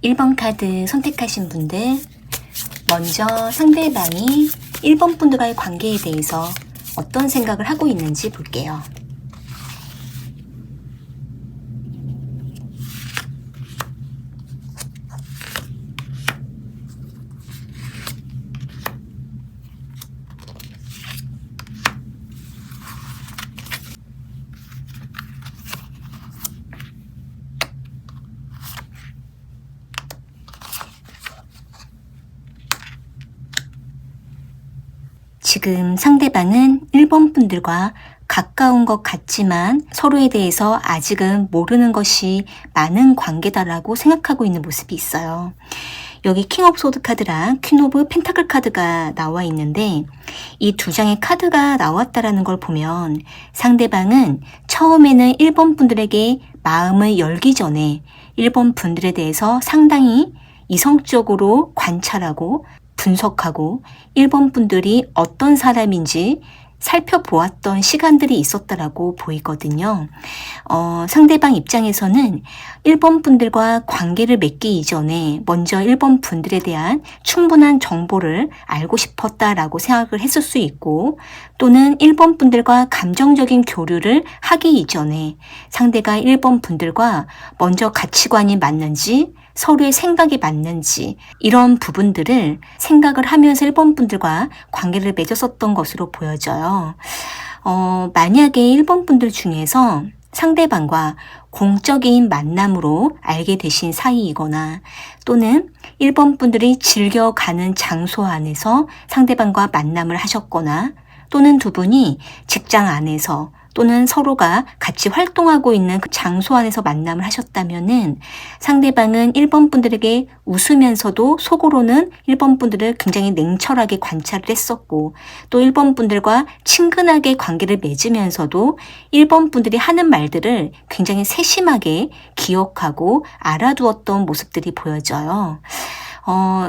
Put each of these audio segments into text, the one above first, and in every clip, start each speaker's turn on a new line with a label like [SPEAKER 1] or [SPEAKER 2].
[SPEAKER 1] 1번 카드 선택하신 분들, 먼저 상대방이 1번 분들과의 관계에 대해서 어떤 생각을 하고 있는지 볼게요. 지금 상대방은 1번 분들과 가까운 것 같지만 서로에 대해서 아직은 모르는 것이 많은 관계다라고 생각하고 있는 모습이 있어요. 여기 킹 오브 소드 카드랑 퀸 오브 펜타클 카드가 나와 있는데 이 두 장의 카드가 나왔다라는 걸 보면 상대방은 처음에는 1번 분들에게 마음을 열기 전에 1번 분들에 대해서 상당히 이성적으로 관찰하고 분석하고 1번 분들이 어떤 사람인지 살펴보았던 시간들이 있었다라고 보이거든요. 상대방 입장에서는 1번 분들과 관계를 맺기 이전에 먼저 1번 분들에 대한 충분한 정보를 알고 싶었다라고 생각을 했을 수 있고, 또는 1번 분들과 감정적인 교류를 하기 이전에 상대가 1번 분들과 먼저 가치관이 맞는지 서로의 생각이 맞는지 이런 부분들을 생각을 하면서 1번 분들과 관계를 맺었었던 것으로 보여져요. 만약에 1번 분들 중에서 상대방과 공적인 만남으로 알게 되신 사이이거나 또는 1번 분들이 즐겨가는 장소 안에서 상대방과 만남을 하셨거나 또는 두 분이 직장 안에서 또는 서로가 같이 활동하고 있는 그 장소 안에서 만남을 하셨다면은 상대방은 1번 분들에게 웃으면서도 속으로는 1번 분들을 굉장히 냉철하게 관찰을 했었고, 또 1번 분들과 친근하게 관계를 맺으면서도 1번 분들이 하는 말들을 굉장히 세심하게 기억하고 알아두었던 모습들이 보여져요.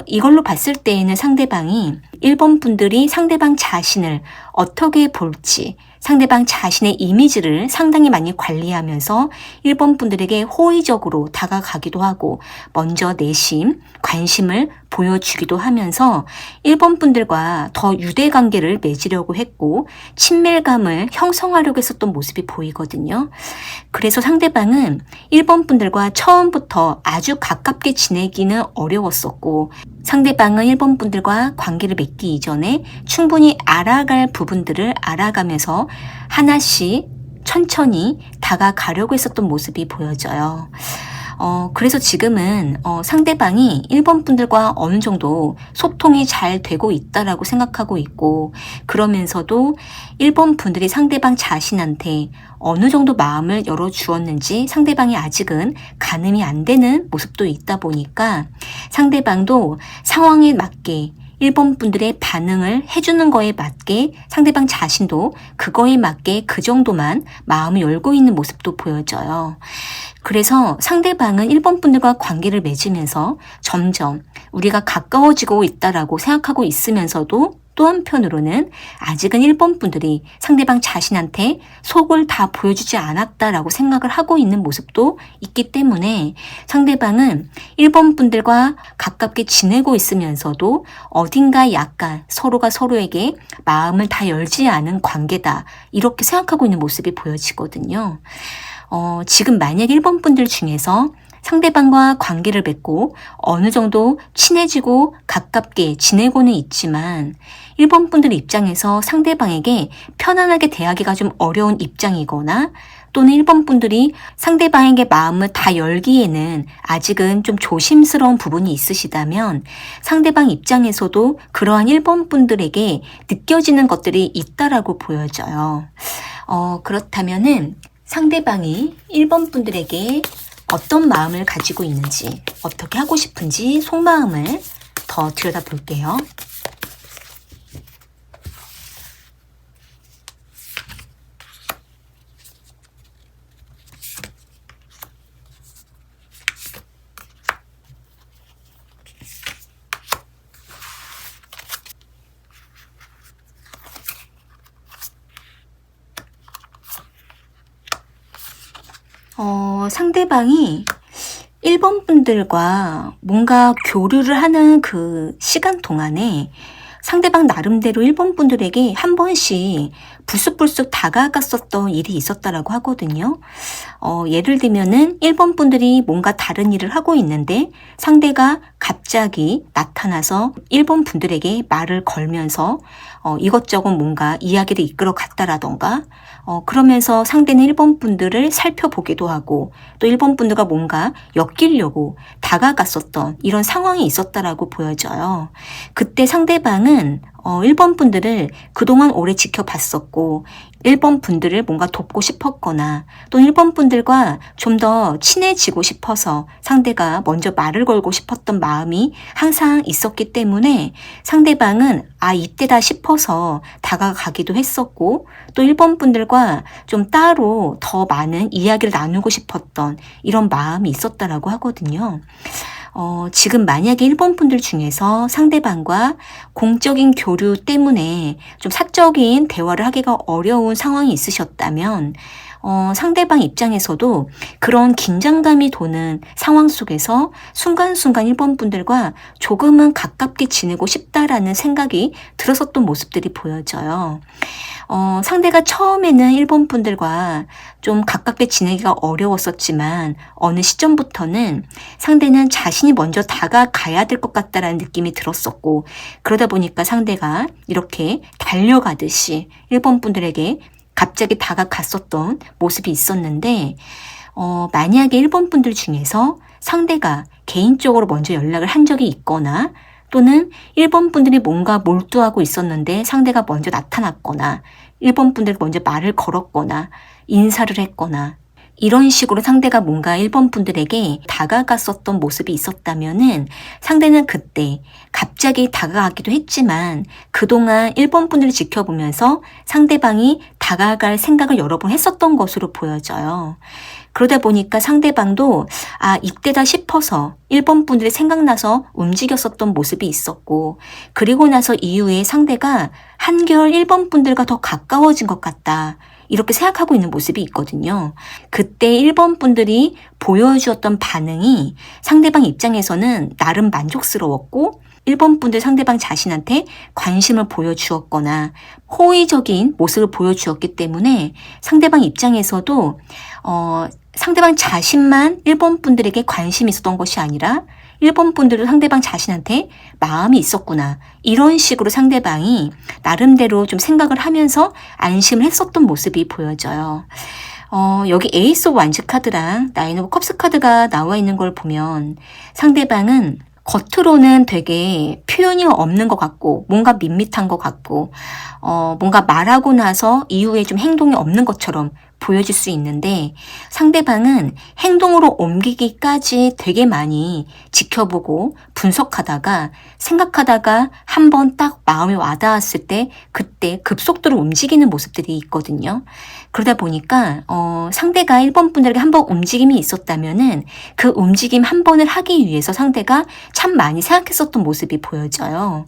[SPEAKER 1] 이걸로 봤을 때에는 상대방이 1번 분들이 상대방 자신을 어떻게 볼지, 상대방 자신의 이미지를 상당히 많이 관리하면서 1번 분들에게 호의적으로 다가가기도 하고 먼저 내심, 관심을 보여주기도 하면서 1번 분들과 더 유대관계를 맺으려고 했고 친밀감을 형성하려고 했었던 모습이 보이거든요. 그래서 상대방은 1번 분들과 처음부터 아주 가깝게 지내기는 어려웠었고, 상대방은 1번 분들과 관계를 맺기 이전에 충분히 알아갈 부분들을 알아가면서 하나씩 천천히 다가가려고 했었던 모습이 보여져요. 그래서 지금은 상대방이 1번 분들과 어느 정도 소통이 잘 되고 있다라고 생각하고 있고, 그러면서도 1번 분들이 상대방 자신한테 어느 정도 마음을 열어주었는지 상대방이 아직은 가늠이 안 되는 모습도 있다 보니까 상대방도 상황에 맞게 1번 분들의 반응을 해주는 거에 맞게 상대방 자신도 그거에 맞게 그 정도만 마음을 열고 있는 모습도 보여져요. 그래서 상대방은 1번 분들과 관계를 맺으면서 점점 우리가 가까워지고 있다라고 생각하고 있으면서도 또 한편으로는 아직은 1번 분들이 상대방 자신한테 속을 다 보여주지 않았다라고 생각을 하고 있는 모습도 있기 때문에 상대방은 1번 분들과 가깝게 지내고 있으면서도 어딘가 약간 서로가 서로에게 마음을 다 열지 않은 관계다, 이렇게 생각하고 있는 모습이 보여지거든요. 지금 만약 1번 분들 중에서 상대방과 관계를 맺고 어느 정도 친해지고 가깝게 지내고는 있지만 1번 분들 입장에서 상대방에게 편안하게 대하기가 좀 어려운 입장이거나 또는 1번 분들이 상대방에게 마음을 다 열기에는 아직은 좀 조심스러운 부분이 있으시다면 상대방 입장에서도 그러한 1번 분들에게 느껴지는 것들이 있다라고 보여져요. 그렇다면은 상대방이 1번 분들에게 어떤 마음을 가지고 있는지, 어떻게 하고 싶은지 속마음을 더 들여다볼게요. 상대방이 1번 분들과 뭔가 교류를 하는 그 시간 동안에 상대방 나름대로 1번 분들에게 한 번씩 불쑥불쑥 다가갔었던 일이 있었다라고 하거든요. 예를 들면은 1번 분들이 뭔가 다른 일을 하고 있는데 상대가 갑자기 나타나서 1번 분들에게 말을 걸면서 이것저것 뭔가 이야기를 이끌어 갔다라던가 그러면서 상대는 1번 분들을 살펴보기도 하고 또 1번 분들과 뭔가 엮이려고 다가갔었던 이런 상황이 있었다라고 보여져요. 그때 상대방은 1번 분들을 그동안 오래 지켜봤었고 1번 분들을 뭔가 돕고 싶었거나 또 1번 분들과 좀 더 친해지고 싶어서 상대가 먼저 말을 걸고 싶었던 마음이 항상 있었기 때문에 상대방은 이때다 싶어서 다가가기도 했었고 또 1번 분들과 좀 따로 더 많은 이야기를 나누고 싶었던 이런 마음이 있었다라고 하거든요. 지금 만약에 1번 분들 중에서 상대방과 공적인 교류 때문에 좀 사적인 대화를 하기가 어려운 상황이 있으셨다면 상대방 입장에서도 그런 긴장감이 도는 상황 속에서 순간순간 1번 분들과 조금은 가깝게 지내고 싶다라는 생각이 들었었던 모습들이 보여져요. 상대가 처음에는 1번 분들과 좀 가깝게 지내기가 어려웠었지만 어느 시점부터는 상대는 자신이 먼저 다가가야 될 것 같다라는 느낌이 들었었고 그러다 보니까 상대가 이렇게 달려가듯이 1번 분들에게 갑자기 다가갔었던 모습이 있었는데 만약에 1번 분들 중에서 상대가 개인적으로 먼저 연락을 한 적이 있거나 또는 1번 분들이 뭔가 몰두하고 있었는데 상대가 먼저 나타났거나 1번 분들이 먼저 말을 걸었거나 인사를 했거나 이런 식으로 상대가 뭔가 1번 분들에게 다가갔었던 모습이 있었다면은 상대는 그때 갑자기 다가가기도 했지만 그동안 1번 분들을 지켜보면서 상대방이 다가갈 생각을 여러 번 했었던 것으로 보여져요. 그러다 보니까 상대방도 이때다 싶어서 1번 분들이 생각나서 움직였었던 모습이 있었고 그리고 나서 이후에 상대가 한결 1번 분들과 더 가까워진 것 같다. 이렇게 생각하고 있는 모습이 있거든요. 그때 1번 분들이 보여주었던 반응이 상대방 입장에서는 나름 만족스러웠고 1번 분들 상대방 자신한테 관심을 보여주었거나 호의적인 모습을 보여주었기 때문에 상대방 입장에서도 상대방 자신만 1번 분들에게 관심이 있었던 것이 아니라 1번 분들도 상대방 자신한테 마음이 있었구나. 이런 식으로 상대방이 나름대로 좀 생각을 하면서 안심을 했었던 모습이 보여져요. 여기 에이스 오브 완즈 카드랑 나인 오브 컵스 카드가 나와 있는 걸 보면 상대방은 겉으로는 되게 표현이 없는 것 같고 뭔가 밋밋한 것 같고 뭔가 말하고 나서 이후에 좀 행동이 없는 것처럼 보여질 수 있는데 상대방은 행동으로 옮기기까지 되게 많이 지켜보고 분석하다가 생각하다가 한번 딱 마음이 와닿았을 때 그때 급속도로 움직이는 모습들이 있거든요. 그러다 보니까 상대가 1번 분들에게 한번 움직임이 있었다면은 그 움직임 한 번을 하기 위해서 상대가 참 많이 생각했었던 모습이 보여져요.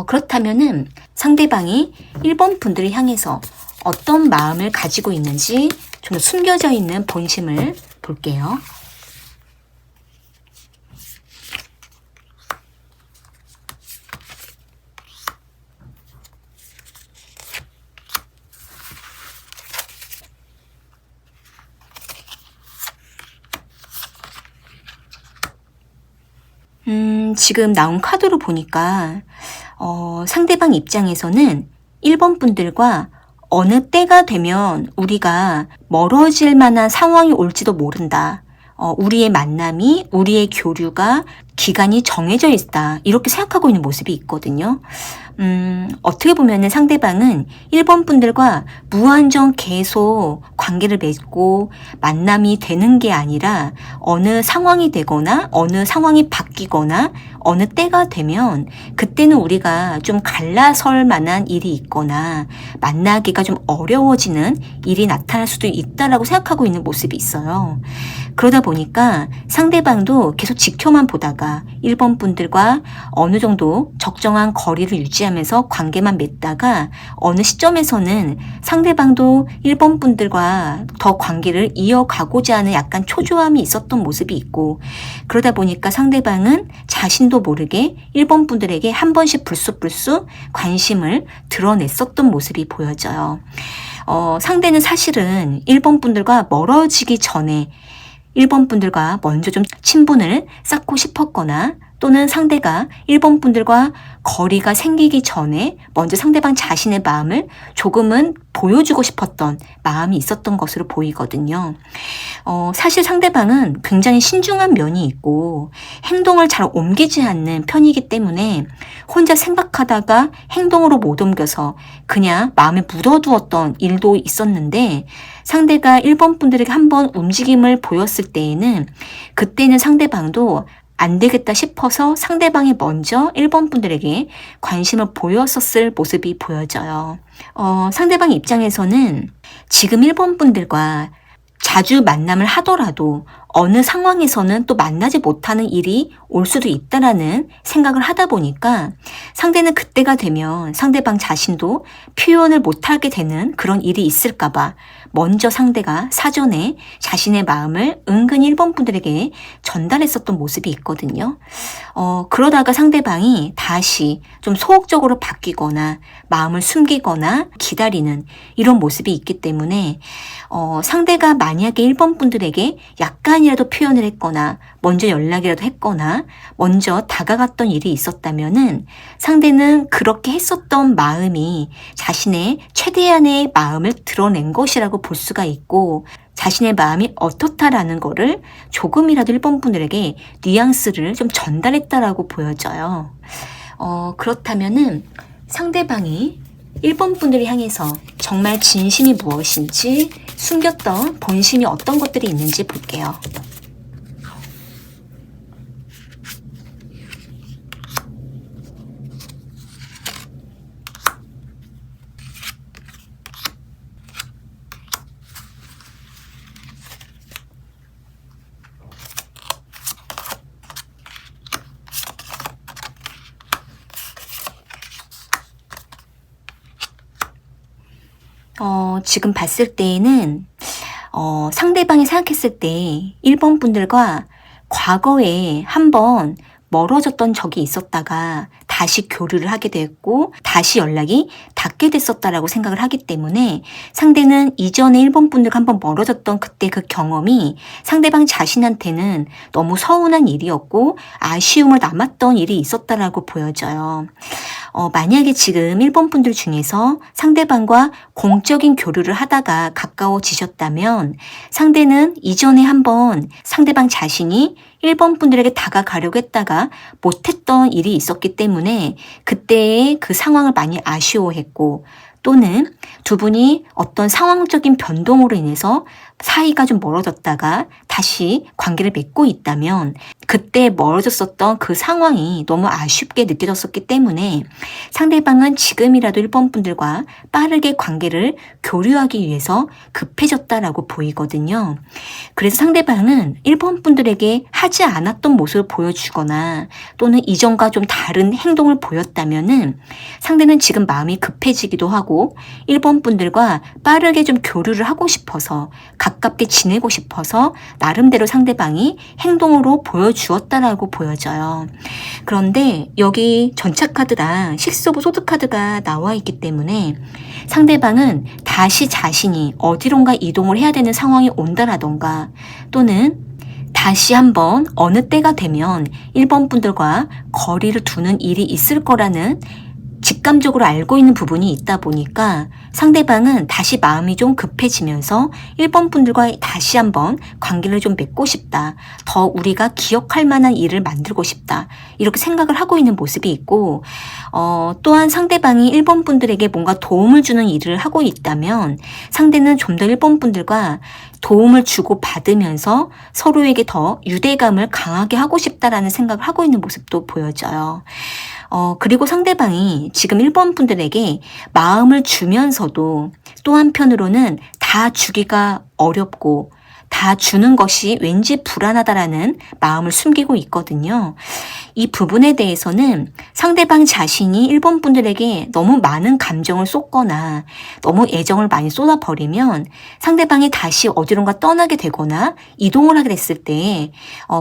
[SPEAKER 1] 그렇다면은 상대방이 1번 분들을 향해서 어떤 마음을 가지고 있는지 좀 숨겨져 있는 본심을 볼게요. 지금 나온 카드로 보니까 상대방 입장에서는 1번 분들과 어느 때가 되면 우리가 멀어질 만한 상황이 올지도 모른다. 우리의 만남이, 우리의 교류가 기간이 정해져 있다. 이렇게 생각하고 있는 모습이 있거든요. 어떻게 보면은 상대방은 1번 분들과 무한정 계속 관계를 맺고 만남이 되는 게 아니라 어느 상황이 되거나 어느 상황이 바뀌거나 어느 때가 되면 그때는 우리가 좀 갈라설 만한 일이 있거나 만나기가 좀 어려워지는 일이 나타날 수도 있다라고 생각하고 있는 모습이 있어요. 그러다 보니까 상대방도 계속 지켜만 보다가 1번 분들과 어느 정도 적정한 거리를 유지하면서 관계만 맺다가 어느 시점에서는 상대방도 1번 분들과 더 관계를 이어가고자 하는 약간 초조함이 있었던 모습이 있고, 그러다 보니까 상대방은 자신도 모르게 1번 분들에게 한 번씩 불쑥불쑥 관심을 드러냈었던 모습이 보여져요. 상대는 사실은 1번 분들과 멀어지기 전에 1번 분들과 먼저 좀 친분을 쌓고 싶었거나, 또는 상대가 1번 분들과 거리가 생기기 전에 먼저 상대방 자신의 마음을 조금은 보여주고 싶었던 마음이 있었던 것으로 보이거든요. 사실 상대방은 굉장히 신중한 면이 있고 행동을 잘 옮기지 않는 편이기 때문에 혼자 생각하다가 행동으로 못 옮겨서 그냥 마음에 묻어두었던 일도 있었는데, 상대가 1번 분들에게 한번 움직임을 보였을 때에는 그때는 상대방도 안 되겠다 싶어서 상대방이 먼저 1번 분들에게 관심을 보였었을 모습이 보여져요. 상대방 입장에서는 지금 1번 분들과 자주 만남을 하더라도 어느 상황에서는 또 만나지 못하는 일이 올 수도 있다라는 생각을 하다 보니까 상대는 그때가 되면 상대방 자신도 표현을 못하게 되는 그런 일이 있을까봐 먼저 상대가 사전에 자신의 마음을 은근히 1번 분들에게 전달했었던 모습이 있거든요. 그러다가 상대방이 다시 좀 소극적으로 바뀌거나 마음을 숨기거나 기다리는 이런 모습이 있기 때문에 상대가 만약에 1번 분들에게 약간이라도 표현을 했거나 먼저 연락이라도 했거나 먼저 다가갔던 일이 있었다면은 상대는 그렇게 했었던 마음이 자신의 최대한의 마음을 드러낸 것이라고 볼 수가 있고, 자신의 마음이 어떻다라는 거를 조금이라도 1번 분들에게 뉘앙스를 좀 전달했다라고 보여져요. 그렇다면은 상대방이 1번 분들을 향해서 정말 진심이 무엇인지, 숨겼던 본심이 어떤 것들이 있는지 볼게요. 지금 봤을 때에는 상대방이 생각했을 때 1번 분들과 과거에 한번 멀어졌던 적이 있었다가 다시 교류를 하게 됐고 다시 연락이 닿게 됐었다라고 생각을 하기 때문에, 상대는 이전에 1번 분들과 한번 멀어졌던 그때 그 경험이 상대방 자신한테는 너무 서운한 일이었고 아쉬움을 남았던 일이 있었다라고 보여져요. 만약에 지금 1번 분들 중에서 상대방과 공적인 교류를 하다가 가까워지셨다면 상대는 이전에 한번 상대방 자신이 1번 분들에게 다가가려고 했다가 못했던 일이 있었기 때문에 그때의 그 상황을 많이 아쉬워했고, 또는 두 분이 어떤 상황적인 변동으로 인해서 사이가 좀 멀어졌다가 다시 관계를 맺고 있다면 그때 멀어졌었던 그 상황이 너무 아쉽게 느껴졌었기 때문에 상대방은 지금이라도 1번 분들과 빠르게 관계를 교류하기 위해서 급해졌다라고 보이거든요. 그래서 상대방은 1번 분들에게 하지 않았던 모습을 보여주거나 또는 이전과 좀 다른 행동을 보였다면은 상대는 지금 마음이 급해지기도 하고 1번 분들과 빠르게 좀 교류를 하고 싶어서 가깝게 지내고 싶어서 나름대로 상대방이 행동으로 보여주었다라고 보여져요. 그런데 여기 전차카드랑 식스 오브 소드 카드가 나와 있기 때문에 상대방은 다시 자신이 어디론가 이동을 해야 되는 상황이 온다라던가, 또는 다시 한번 어느 때가 되면 1번 분들과 거리를 두는 일이 있을 거라는 직감적으로 알고 있는 부분이 있다 보니까 상대방은 다시 마음이 좀 급해지면서 1번 분들과 다시 한번 관계를 좀 맺고 싶다, 더 우리가 기억할 만한 일을 만들고 싶다, 이렇게 생각을 하고 있는 모습이 있고, 또한 상대방이 1번 분들에게 뭔가 도움을 주는 일을 하고 있다면 상대는 좀 더 1번 분들과 도움을 주고 받으면서 서로에게 더 유대감을 강하게 하고 싶다라는 생각을 하고 있는 모습도 보여져요. 그리고 상대방이 지금 1번 분들에게 마음을 주면서도 또 한편으로는 다 주기가 어렵고 다 주는 것이 왠지 불안하다라는 마음을 숨기고 있거든요. 이 부분에 대해서는 상대방 자신이 일본 분들에게 너무 많은 감정을 쏟거나 너무 애정을 많이 쏟아버리면 상대방이 다시 어디론가 떠나게 되거나 이동을 하게 됐을 때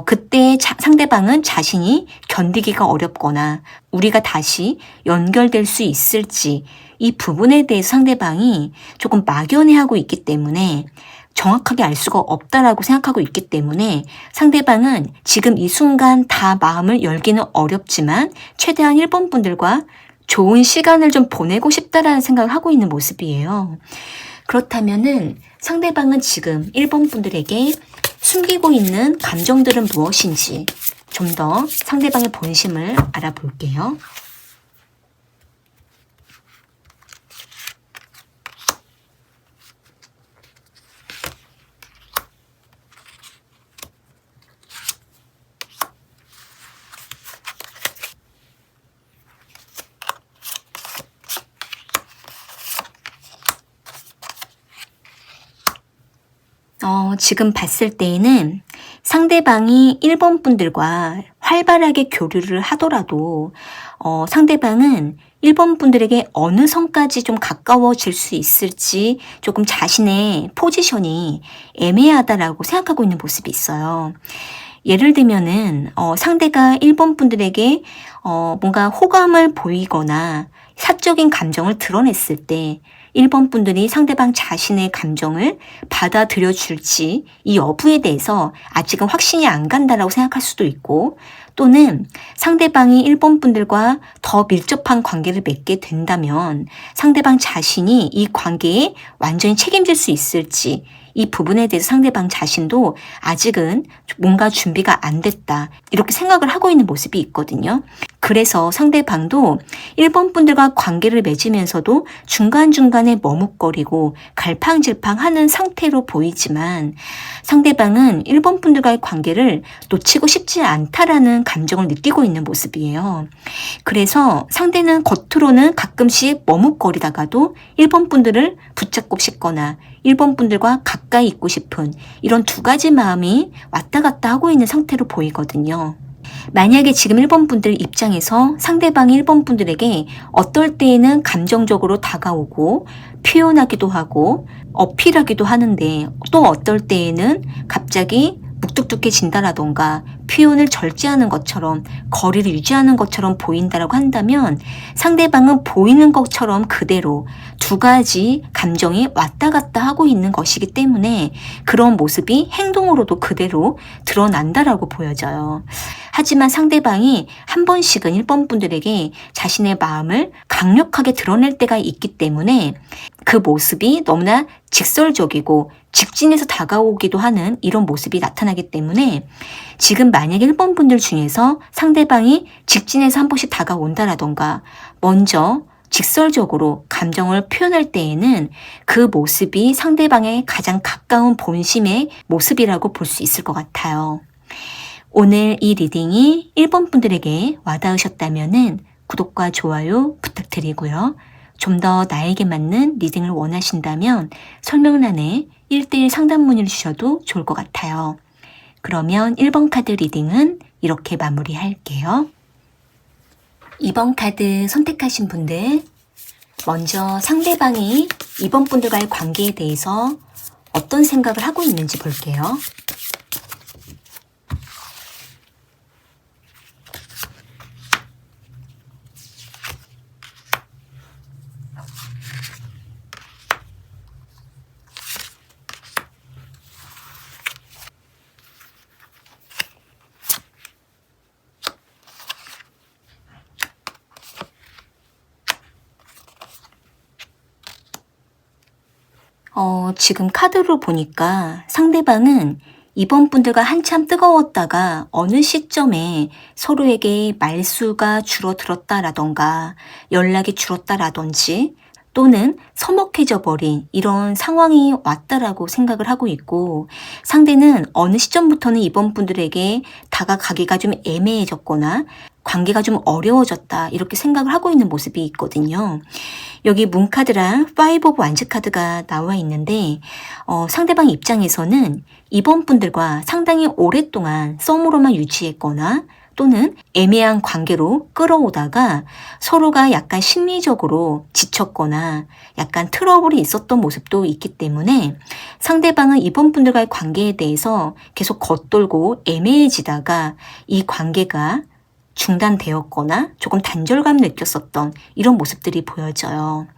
[SPEAKER 1] 그때 상대방은 자신이 견디기가 어렵거나 우리가 다시 연결될 수 있을지 이 부분에 대해서 상대방이 조금 막연해하고 있기 때문에 정확하게 알 수가 없다라고 생각하고 있기 때문에 상대방은 지금 이 순간 다 마음을 열기는 어렵지만 최대한 일본 분들과 좋은 시간을 좀 보내고 싶다라는 생각을 하고 있는 모습이에요. 그렇다면은 상대방은 지금 일본 분들에게 숨기고 있는 감정들은 무엇인지 좀 더 상대방의 본심을 알아볼게요. 지금 봤을 때에는 상대방이 일본 분들과 활발하게 교류를 하더라도 상대방은 일본 분들에게 어느 선까지 좀 가까워질 수 있을지 조금 자신의 포지션이 애매하다라고 생각하고 있는 모습이 있어요. 예를 들면은 상대가 일본 분들에게 뭔가 호감을 보이거나 사적인 감정을 드러냈을 때 일본 분들이 상대방 자신의 감정을 받아들여 줄지 이 여부에 대해서 아직은 확신이 안 간다라고 생각할 수도 있고 또는 상대방이 일본 분들과 더 밀접한 관계를 맺게 된다면 상대방 자신이 이 관계에 완전히 책임질 수 있을지 이 부분에 대해서 상대방 자신도 아직은 뭔가 준비가 안 됐다 이렇게 생각을 하고 있는 모습이 있거든요. 그래서 상대방도 일본 분들과 관계를 맺으면서도 중간중간에 머뭇거리고 갈팡질팡하는 상태로 보이지만 상대방은 일본 분들과의 관계를 놓치고 싶지 않다라는 감정을 느끼고 있는 모습이에요. 그래서 상대는 겉으로는 가끔씩 머뭇거리다가도 일본 분들을 붙잡고 싶거나 일본 분들과 가까이 있고 싶은 이런 두 가지 마음이 왔다 갔다 하고 있는 상태로 보이거든요. 만약에 지금 일본 분들 입장에서 상대방이 일본 분들에게 어떨 때에는 감정적으로 다가오고 표현하기도 하고 어필하기도 하는데 또 어떨 때에는 갑자기 묵뚝뚝해진다라던가 표현을 절제하는 것처럼 거리를 유지하는 것처럼 보인다라고 한다면 상대방은 보이는 것처럼 그대로 두 가지 감정이 왔다 갔다 하고 있는 것이기 때문에 그런 모습이 행동으로도 그대로 드러난다라고 보여져요. 하지만 상대방이 한 번씩은 일본 분들에게 자신의 마음을 강력하게 드러낼 때가 있기 때문에 그 모습이 너무나 직설적이고 직진해서 다가오기도 하는 이런 모습이 나타나기 때문에 지금 만약에 일본 분들 중에서 상대방이 직진해서 한 번씩 다가온다라던가 먼저 직설적으로 감정을 표현할 때에는 그 모습이 상대방의 가장 가까운 본심의 모습이라고 볼 수 있을 것 같아요. 오늘 이 리딩이 일본 분들에게 와닿으셨다면 구독과 좋아요 부탁드리고요. 좀 더 나에게 맞는 리딩을 원하신다면 설명란에 1:1 상담 문의를 주셔도 좋을 것 같아요. 그러면 1번 카드 리딩은 이렇게 마무리할게요. 2번 카드 선택하신 분들, 먼저 상대방이 이번 분들과의 관계에 대해서 어떤 생각을 하고 있는지 볼게요. 지금 카드로 보니까 상대방은 이번 분들과 한참 뜨거웠다가 어느 시점에 서로에게 말수가 줄어들었다라던가 연락이 줄었다라든지 또는 서먹해져 버린 이런 상황이 왔다라고 생각을 하고 있고 상대는 어느 시점부터는 이번 분들에게 다가가기가 좀 애매해졌거나 관계가 좀 어려워졌다 이렇게 생각을 하고 있는 모습이 있거든요. 여기 문카드랑 5 오브 완즈 카드가 나와 있는데 상대방 입장에서는 이번 분들과 상당히 오랫동안 썸으로만 유지했거나 또는 애매한 관계로 끌어오다가 서로가 약간 심리적으로 지쳤거나 약간 트러블이 있었던 모습도 있기 때문에 상대방은 이번 분들과의 관계에 대해서 계속 겉돌고 애매해지다가 이 관계가 중단되었거나 조금 단절감을 느꼈었던 이런 모습들이 보여져요.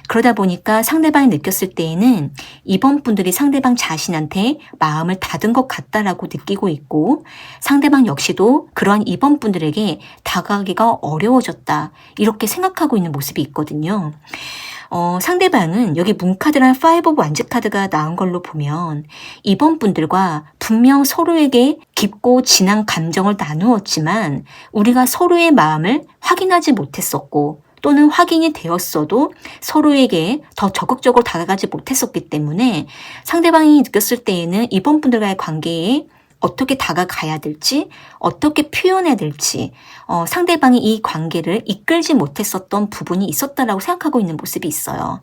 [SPEAKER 1] 그러다 보니까 상대방이 느꼈을 때에는 이번 분들이 상대방 자신한테 마음을 닫은 것 같다라고 느끼고 있고 상대방 역시도 그러한 이번 분들에게 다가가기가 어려워졌다 이렇게 생각하고 있는 모습이 있거든요. 상대방은 여기 문카드랑 5 오브 완즈 카드가 나온 걸로 보면 이번 분들과 분명 서로에게 깊고 진한 감정을 나누었지만 우리가 서로의 마음을 확인하지 못했었고 또는 확인이 되었어도 서로에게 더 적극적으로 다가가지 못했었기 때문에 상대방이 느꼈을 때에는 이번 분들과의 관계에 어떻게 다가가야 될지, 어떻게 표현해야 될지 상대방이 이 관계를 이끌지 못했었던 부분이 있었다라고 생각하고 있는 모습이 있어요.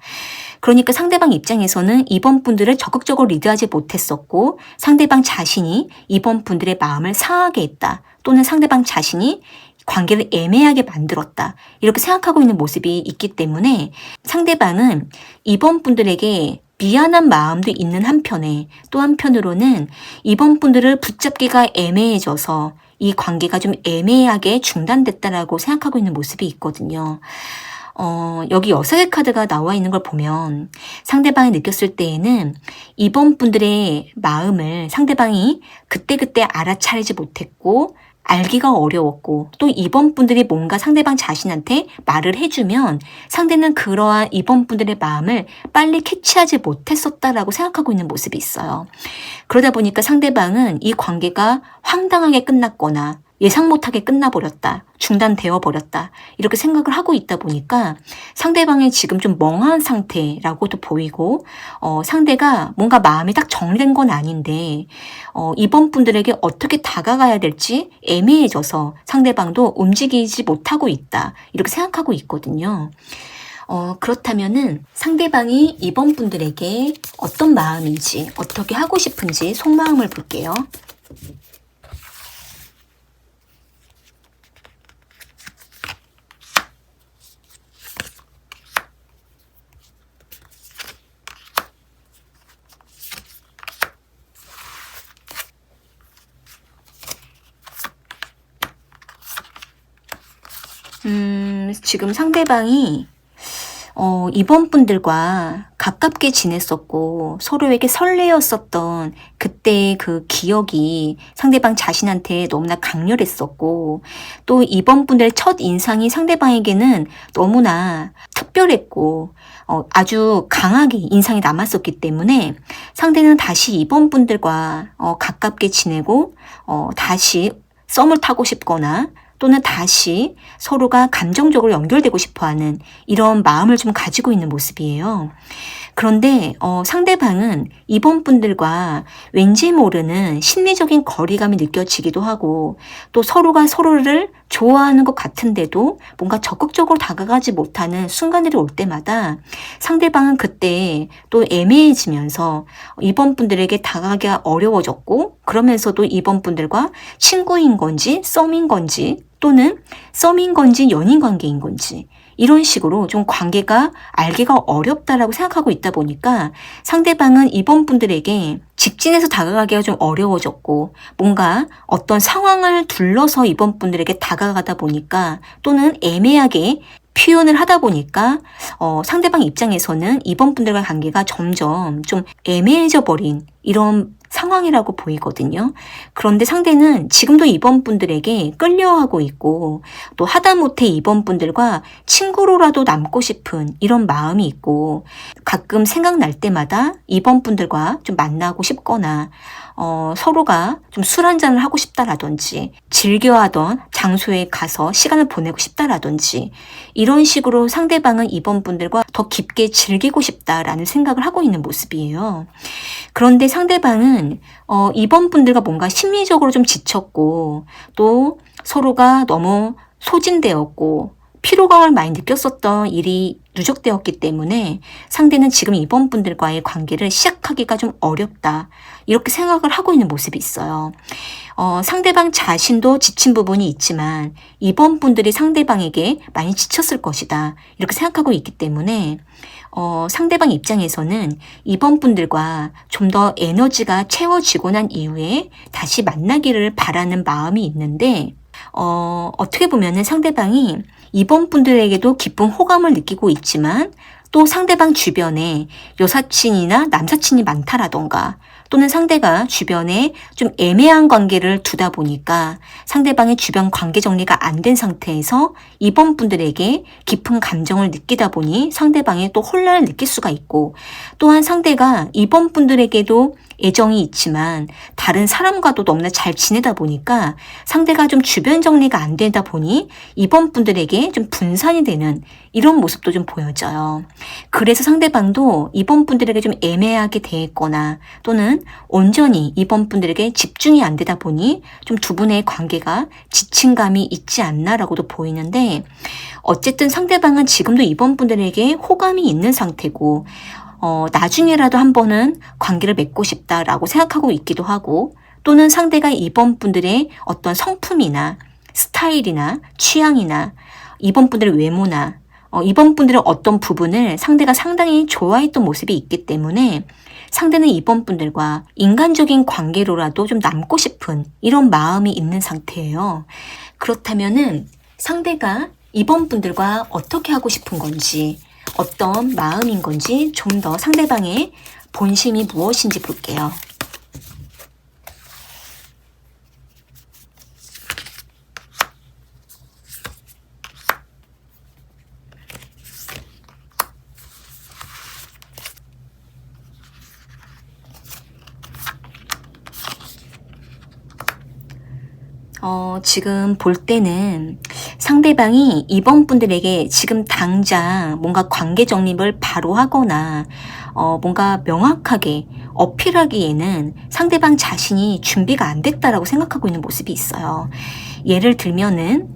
[SPEAKER 1] 그러니까 상대방 입장에서는 이번 분들을 적극적으로 리드하지 못했었고 상대방 자신이 이번 분들의 마음을 상하게 했다. 또는 상대방 자신이 관계를 애매하게 만들었다. 이렇게 생각하고 있는 모습이 있기 때문에 상대방은 이번 분들에게 미안한 마음도 있는 한편에 또 한편으로는 이번 분들을 붙잡기가 애매해져서 이 관계가 좀 애매하게 중단됐다라고 생각하고 있는 모습이 있거든요. 여기 여섯의 카드가 나와 있는 걸 보면 상대방이 느꼈을 때에는 이번 분들의 마음을 상대방이 그때그때 알아차리지 못했고 알기가 어려웠고 또 이번 분들이 뭔가 상대방 자신한테 말을 해주면 상대는 그러한 이번 분들의 마음을 빨리 캐치하지 못했었다라고 생각하고 있는 모습이 있어요. 그러다 보니까 상대방은 이 관계가 황당하게 끝났거나 예상 못하게 끝나버렸다, 중단되어 버렸다 이렇게 생각을 하고 있다 보니까 상대방이 지금 좀 멍한 상태라고도 보이고 상대가 뭔가 마음이 딱 정리된 건 아닌데 이번 분들에게 어떻게 다가가야 될지 애매해져서 상대방도 움직이지 못하고 있다 이렇게 생각하고 있거든요. 그렇다면은 상대방이 이번 분들에게 어떤 마음인지 어떻게 하고 싶은지 속마음을 볼게요. 지금 상대방이 이번 분들과 가깝게 지냈었고 서로에게 설레었었던 그때의 그 기억이 상대방 자신한테 너무나 강렬했었고 또 이번 분들의 첫 인상이 상대방에게는 너무나 특별했고 아주 강하게 인상이 남았었기 때문에 상대는 다시 이번 분들과 가깝게 지내고 다시 썸을 타고 싶거나 또는 다시 서로가 감정적으로 연결되고 싶어하는 이런 마음을 좀 가지고 있는 모습이에요. 그런데 상대방은 이번 분들과 왠지 모르는 심리적인 거리감이 느껴지기도 하고 또 서로가 서로를 좋아하는 것 같은데도 뭔가 적극적으로 다가가지 못하는 순간들이 올 때마다 상대방은 그때 또 애매해지면서 이번 분들에게 다가가기가 어려워졌고 그러면서도 이번 분들과 친구인 건지 썸인 건지 또는 썸인 건지 연인 관계인 건지 이런 식으로 좀 관계가 알기가 어렵다라고 생각하고 있다 보니까 상대방은 이번 분들에게 직진해서 다가가기가 좀 어려워졌고 뭔가 어떤 상황을 둘러서 이번 분들에게 다가가다 보니까 또는 애매하게 표현을 하다 보니까 상대방 입장에서는 이번 분들과 관계가 점점 좀 애매해져 버린 이런 상황이라고 보이거든요. 그런데 상대는 지금도 이번 분들에게 끌려하고 있고 또 하다못해 이번 분들과 친구로라도 남고 싶은 이런 마음이 있고 가끔 생각날 때마다 이번 분들과 좀 만나고 싶거나 서로가 좀 술 한잔을 하고 싶다라든지 즐겨하던 장소에 가서 시간을 보내고 싶다라든지 이런 식으로 상대방은 이번 분들과 더 깊게 즐기고 싶다라는 생각을 하고 있는 모습이에요. 그런데 상대방은 이번 분들과 뭔가 심리적으로 좀 지쳤고 또 서로가 너무 소진되었고 피로감을 많이 느꼈었던 일이 누적되었기 때문에 상대는 지금 이번 분들과의 관계를 시작하기가 좀 어렵다. 이렇게 생각을 하고 있는 모습이 있어요. 상대방 자신도 지친 부분이 있지만 이번 분들이 상대방에게 많이 지쳤을 것이다. 이렇게 생각하고 있기 때문에 상대방 입장에서는 이번 분들과 좀 더 에너지가 채워지고 난 이후에 다시 만나기를 바라는 마음이 있는데 어떻게 보면은 상대방이 이번 분들에게도 깊은 호감을 느끼고 있지만 또 상대방 주변에 여사친이나 남사친이 많다라던가 또는 상대가 주변에 좀 애매한 관계를 두다 보니까 상대방의 주변 관계 정리가 안 된 상태에서 이번 분들에게 깊은 감정을 느끼다 보니 상대방이 또 혼란을 느낄 수가 있고 또한 상대가 이번 분들에게도 애정이 있지만 다른 사람과도 너무나 잘 지내다 보니까 상대가 좀 주변 정리가 안 되다 보니 이번 분들에게 좀 분산이 되는 이런 모습도 좀 보여져요. 그래서 상대방도 이번 분들에게 좀 애매하게 대했거나 또는 온전히 이번 분들에게 집중이 안 되다 보니 좀 두 분의 관계가 지친 감이 있지 않나라고도 보이는데 어쨌든 상대방은 지금도 이번 분들에게 호감이 있는 상태고 나중에라도 한 번은 관계를 맺고 싶다라고 생각하고 있기도 하고 또는 상대가 이번 분들의 어떤 성품이나 스타일이나 취향이나 이번 분들의 외모나 이번 분들의 어떤 부분을 상대가 상당히 좋아했던 모습이 있기 때문에 상대는 이번 분들과 인간적인 관계로라도 좀 남고 싶은 이런 마음이 있는 상태예요. 그렇다면은 상대가 이번 분들과 어떻게 하고 싶은 건지 어떤 마음인 건지 좀 더 상대방의 본심이 무엇인지 볼게요. 지금 볼 때는 상대방이 이번 분들에게 지금 당장 뭔가 관계 정립을 바로 하거나 뭔가 명확하게 어필하기에는 상대방 자신이 준비가 안 됐다라고 생각하고 있는 모습이 있어요. 예를 들면은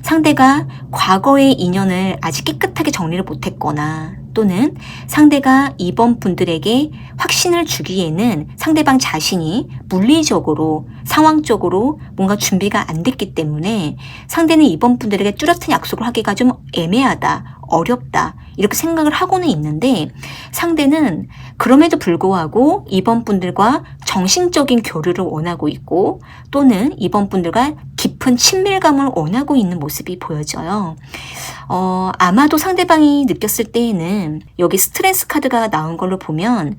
[SPEAKER 1] 상대가 과거의 인연을 아직 깨끗하게 정리를 못했거나 또는 상대가 이번 분들에게 확신을 주기에는 상대방 자신이 물리적으로 상황적으로 뭔가 준비가 안 됐기 때문에 상대는 이번 분들에게 뚜렷한 약속을 하기가 좀 애매하다, 어렵다 이렇게 생각을 하고는 있는데 상대는 그럼에도 불구하고 이번 분들과 정신적인 교류를 원하고 있고 또는 이번 분들과 깊은 친밀감을 원하고 있는 모습이 보여져요. 아마도 상대방이 느꼈을 때에는 여기 스트레스 카드가 나온 걸로 보면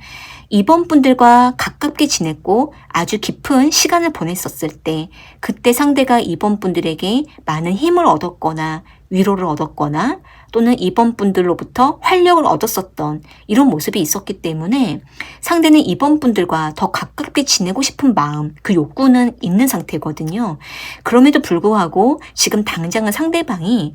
[SPEAKER 1] 이번 분들과 가깝게 지냈고 아주 깊은 시간을 보냈었을 때 그때 상대가 이번 분들에게 많은 힘을 얻었거나 위로를 얻었거나 또는 이번 분들로부터 활력을 얻었었던 이런 모습이 있었기 때문에 상대는 이번 분들과 더 가깝게 지내고 싶은 마음, 그 욕구는 있는 상태거든요. 그럼에도 불구하고 지금 당장은 상대방이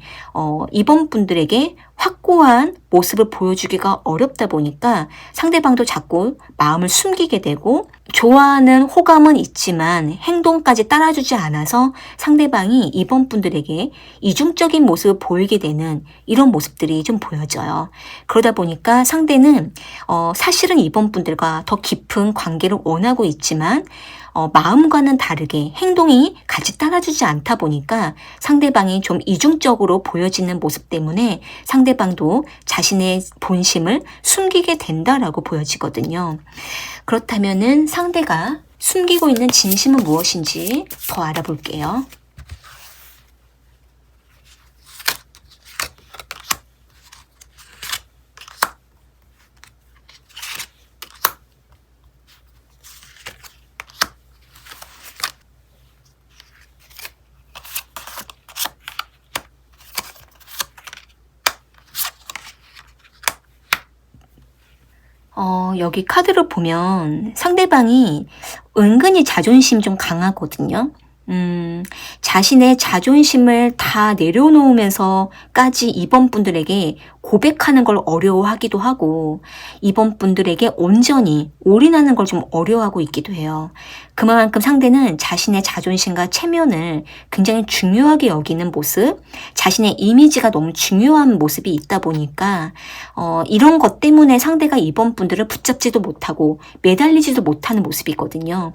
[SPEAKER 1] 이번 분들에게 확고한 모습을 보여주기가 어렵다 보니까 상대방도 자꾸 마음을 숨기게 되고 좋아하는 호감은 있지만 행동까지 따라주지 않아서 상대방이 이번 분들에게 이중적인 모습을 보이게 되는 이런 모습들이 좀 보여져요. 그러다 보니까 상대는 사실은 이번 분들과 더 깊은 관계를 원하고 있지만 마음과는 다르게 행동이 같이 따라주지 않다 보니까 상대방이 좀 이중적으로 보여지는 모습 때문에 상대방도 자신의 본심을 숨기게 된다라고 보여지거든요. 그렇다면은 상대가 숨기고 있는 진심은 무엇인지 더 알아볼게요. 여기 카드를 보면 상대방이 은근히 자존심 좀 강하거든요. 자신의 자존심을 다 내려놓으면서까지 이번 분들에게 고백하는 걸 어려워하기도 하고 이번 분들에게 온전히 올인하는 걸 좀 어려워하고 있기도 해요. 그만큼 상대는 자신의 자존심과 체면을 굉장히 중요하게 여기는 모습, 자신의 이미지가 너무 중요한 모습이 있다 보니까 이런 것 때문에 상대가 이번 분들을 붙잡지도 못하고 매달리지도 못하는 모습이거든요.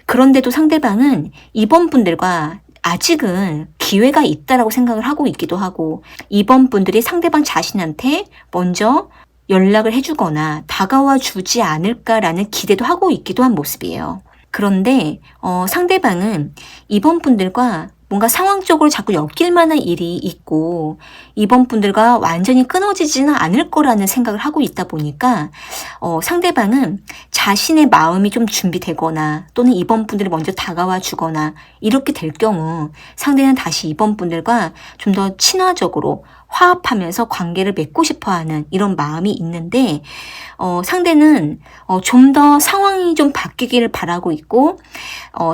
[SPEAKER 1] 그런데도 상대방은 이번 분들과 아직은 기회가 있다라고 생각을 하고 있기도 하고 이번 분들이 상대방 자신한테 먼저 연락을 해주거나 다가와 주지 않을까라는 기대도 하고 있기도 한 모습이에요. 그런데 상대방은 이번 분들과 뭔가 상황적으로 자꾸 엮일 만한 일이 있고 이번 분들과 완전히 끊어지지는 않을 거라는 생각을 하고 있다 보니까 상대방은 자신의 마음이 좀 준비되거나 또는 이번 분들이 먼저 다가와 주거나 이렇게 될 경우 상대는 다시 이번 분들과 좀 더 친화적으로 화합하면서 관계를 맺고 싶어하는 이런 마음이 있는데 상대는 좀 더 상황이 좀 바뀌기를 바라고 있고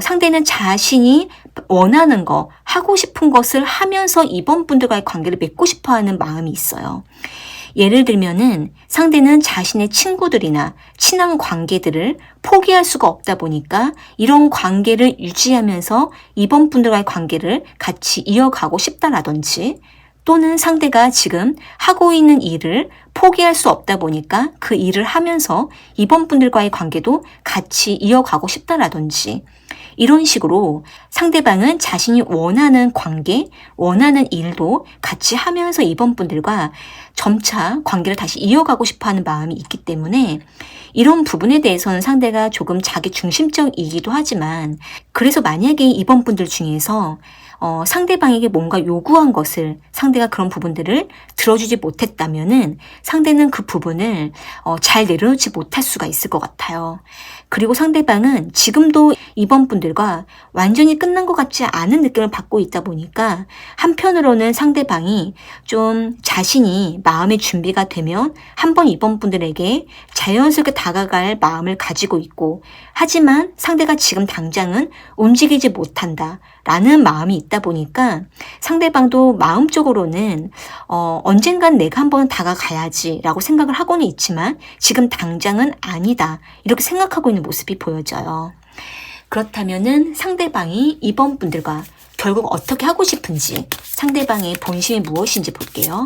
[SPEAKER 1] 상대는 자신이 원하는 거, 하고 싶은 것을 하면서 이번 분들과의 관계를 맺고 싶어하는 마음이 있어요. 예를 들면은 상대는 자신의 친구들이나 친한 관계들을 포기할 수가 없다 보니까 이런 관계를 유지하면서 이번 분들과의 관계를 같이 이어가고 싶다라든지 또는 상대가 지금 하고 있는 일을 포기할 수 없다 보니까 그 일을 하면서 이번 분들과의 관계도 같이 이어가고 싶다라든지 이런 식으로 상대방은 자신이 원하는 관계, 원하는 일도 같이 하면서 이번 분들과 점차 관계를 다시 이어가고 싶어하는 마음이 있기 때문에 이런 부분에 대해서는 상대가 조금 자기 중심적이기도 하지만 그래서 만약에 이번 분들 중에서 상대방에게 뭔가 요구한 것을 상대가 그런 부분들을 들어주지 못했다면은 상대는 그 부분을 잘 내려놓지 못할 수가 있을 것 같아요. 그리고 상대방은 지금도 이번 분들과 완전히 끝난 것 같지 않은 느낌을 받고 있다 보니까 한편으로는 상대방이 좀 자신이 마음의 준비가 되면 한번 이번 분들에게 자연스럽게 다가갈 마음을 가지고 있고 하지만 상대가 지금 당장은 움직이지 못한다 라는 마음이 있다 보니까 상대방도 마음적으로는 언젠간 내가 한번 다가가야지 라고 생각을 하고는 있지만 지금 당장은 아니다 이렇게 생각하고 있는 모습이 보여져요. 그렇다면은 상대방이 이번 분들과 결국 어떻게 하고 싶은지 상대방의 본심이 무엇인지 볼게요.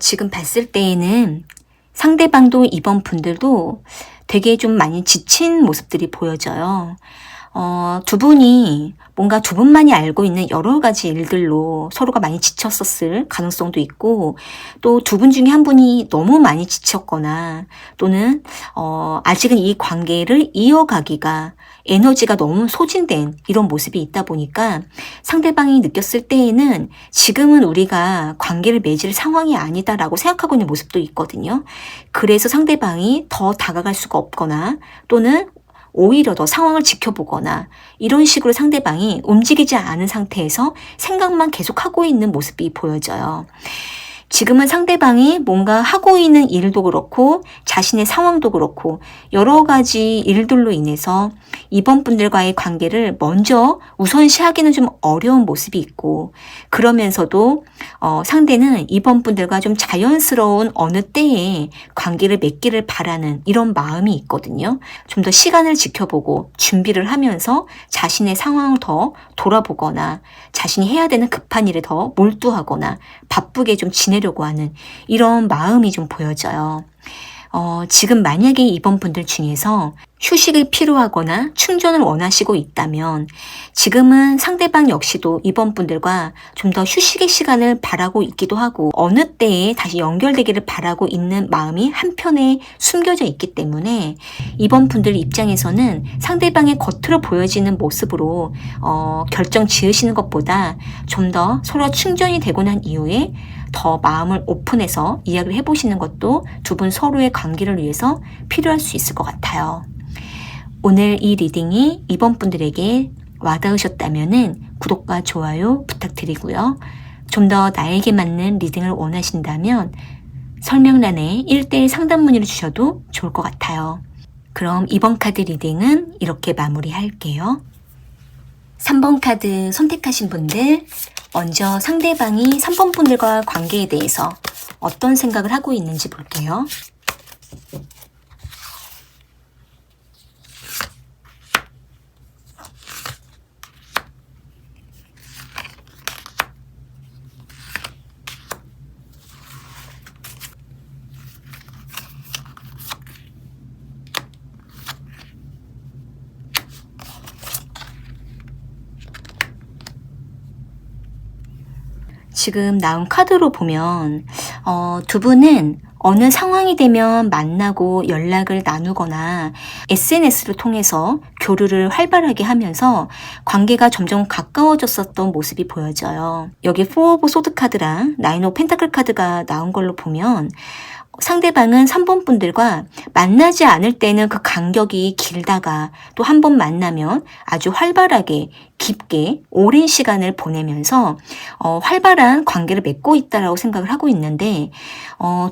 [SPEAKER 1] 지금 봤을 때에는 상대방도 이번 분들도 되게 좀 많이 지친 모습들이 보여져요. 두 분이 뭔가 두 분만이 알고 있는 여러 가지 일들로 서로가 많이 지쳤었을 가능성도 있고 또 두 분 중에 한 분이 너무 많이 지쳤거나 또는 아직은 이 관계를 이어가기가 에너지가 너무 소진된 이런 모습이 있다 보니까 상대방이 느꼈을 때에는 지금은 우리가 관계를 맺을 상황이 아니다라고 생각하고 있는 모습도 있거든요. 그래서 상대방이 더 다가갈 수가 없거나 또는 오히려 더 상황을 지켜보거나 이런 식으로 상대방이 움직이지 않은 상태에서 생각만 계속하고 있는 모습이 보여져요. 지금은 상대방이 뭔가 하고 있는 일도 그렇고 자신의 상황도 그렇고 여러 가지 일들로 인해서 이번 분들과의 관계를 먼저 우선시하기는 좀 어려운 모습이 있고 그러면서도 상대는 이번 분들과 좀 자연스러운 어느 때에 관계를 맺기를 바라는 이런 마음이 있거든요. 좀 더 시간을 지켜보고 준비를 하면서 자신의 상황을 더 돌아보거나 자신이 해야 되는 급한 일에 더 몰두하거나 바쁘게 좀 지내려고 하는 이런 마음이 좀 보여져요. 지금 만약에 이번 분들 중에서 휴식이 필요하거나 충전을 원하시고 있다면 지금은 상대방 역시도 이번 분들과 좀 더 휴식의 시간을 바라고 있기도 하고 어느 때에 다시 연결되기를 바라고 있는 마음이 한편에 숨겨져 있기 때문에 이번 분들 입장에서는 상대방의 겉으로 보여지는 모습으로 결정 지으시는 것보다 좀 더 서로 충전이 되고 난 이후에 더 마음을 오픈해서 이야기를 해보시는 것도 두 분 서로의 관계를 위해서 필요할 수 있을 것 같아요. 오늘 이 리딩이 이번 분들에게 와닿으셨다면 구독과 좋아요 부탁드리고요. 좀 더 나에게 맞는 리딩을 원하신다면 설명란에 1:1 상담 문의를 주셔도 좋을 것 같아요. 그럼 이번 카드 리딩은 이렇게 마무리할게요. 3번 카드 선택하신 분들, 먼저 상대방이 3번 분들과 관계에 대해서 어떤 생각을 하고 있는지 볼게요. 지금 나온 카드로 보면 두 분은 어느 상황이 되면 만나고 연락을 나누거나 SNS를 통해서 교류를 활발하게 하면서 관계가 점점 가까워졌었던 모습이 보여져요. 여기 4 오브 소드 카드랑 9 오브 펜타클 카드가 나온 걸로 보면 상대방은 3번 분들과 만나지 않을 때는 그 간격이 길다가 또 한 번 만나면 아주 활발하게 깊게 오랜 시간을 보내면서 활발한 관계를 맺고 있다라고 생각을 하고 있는데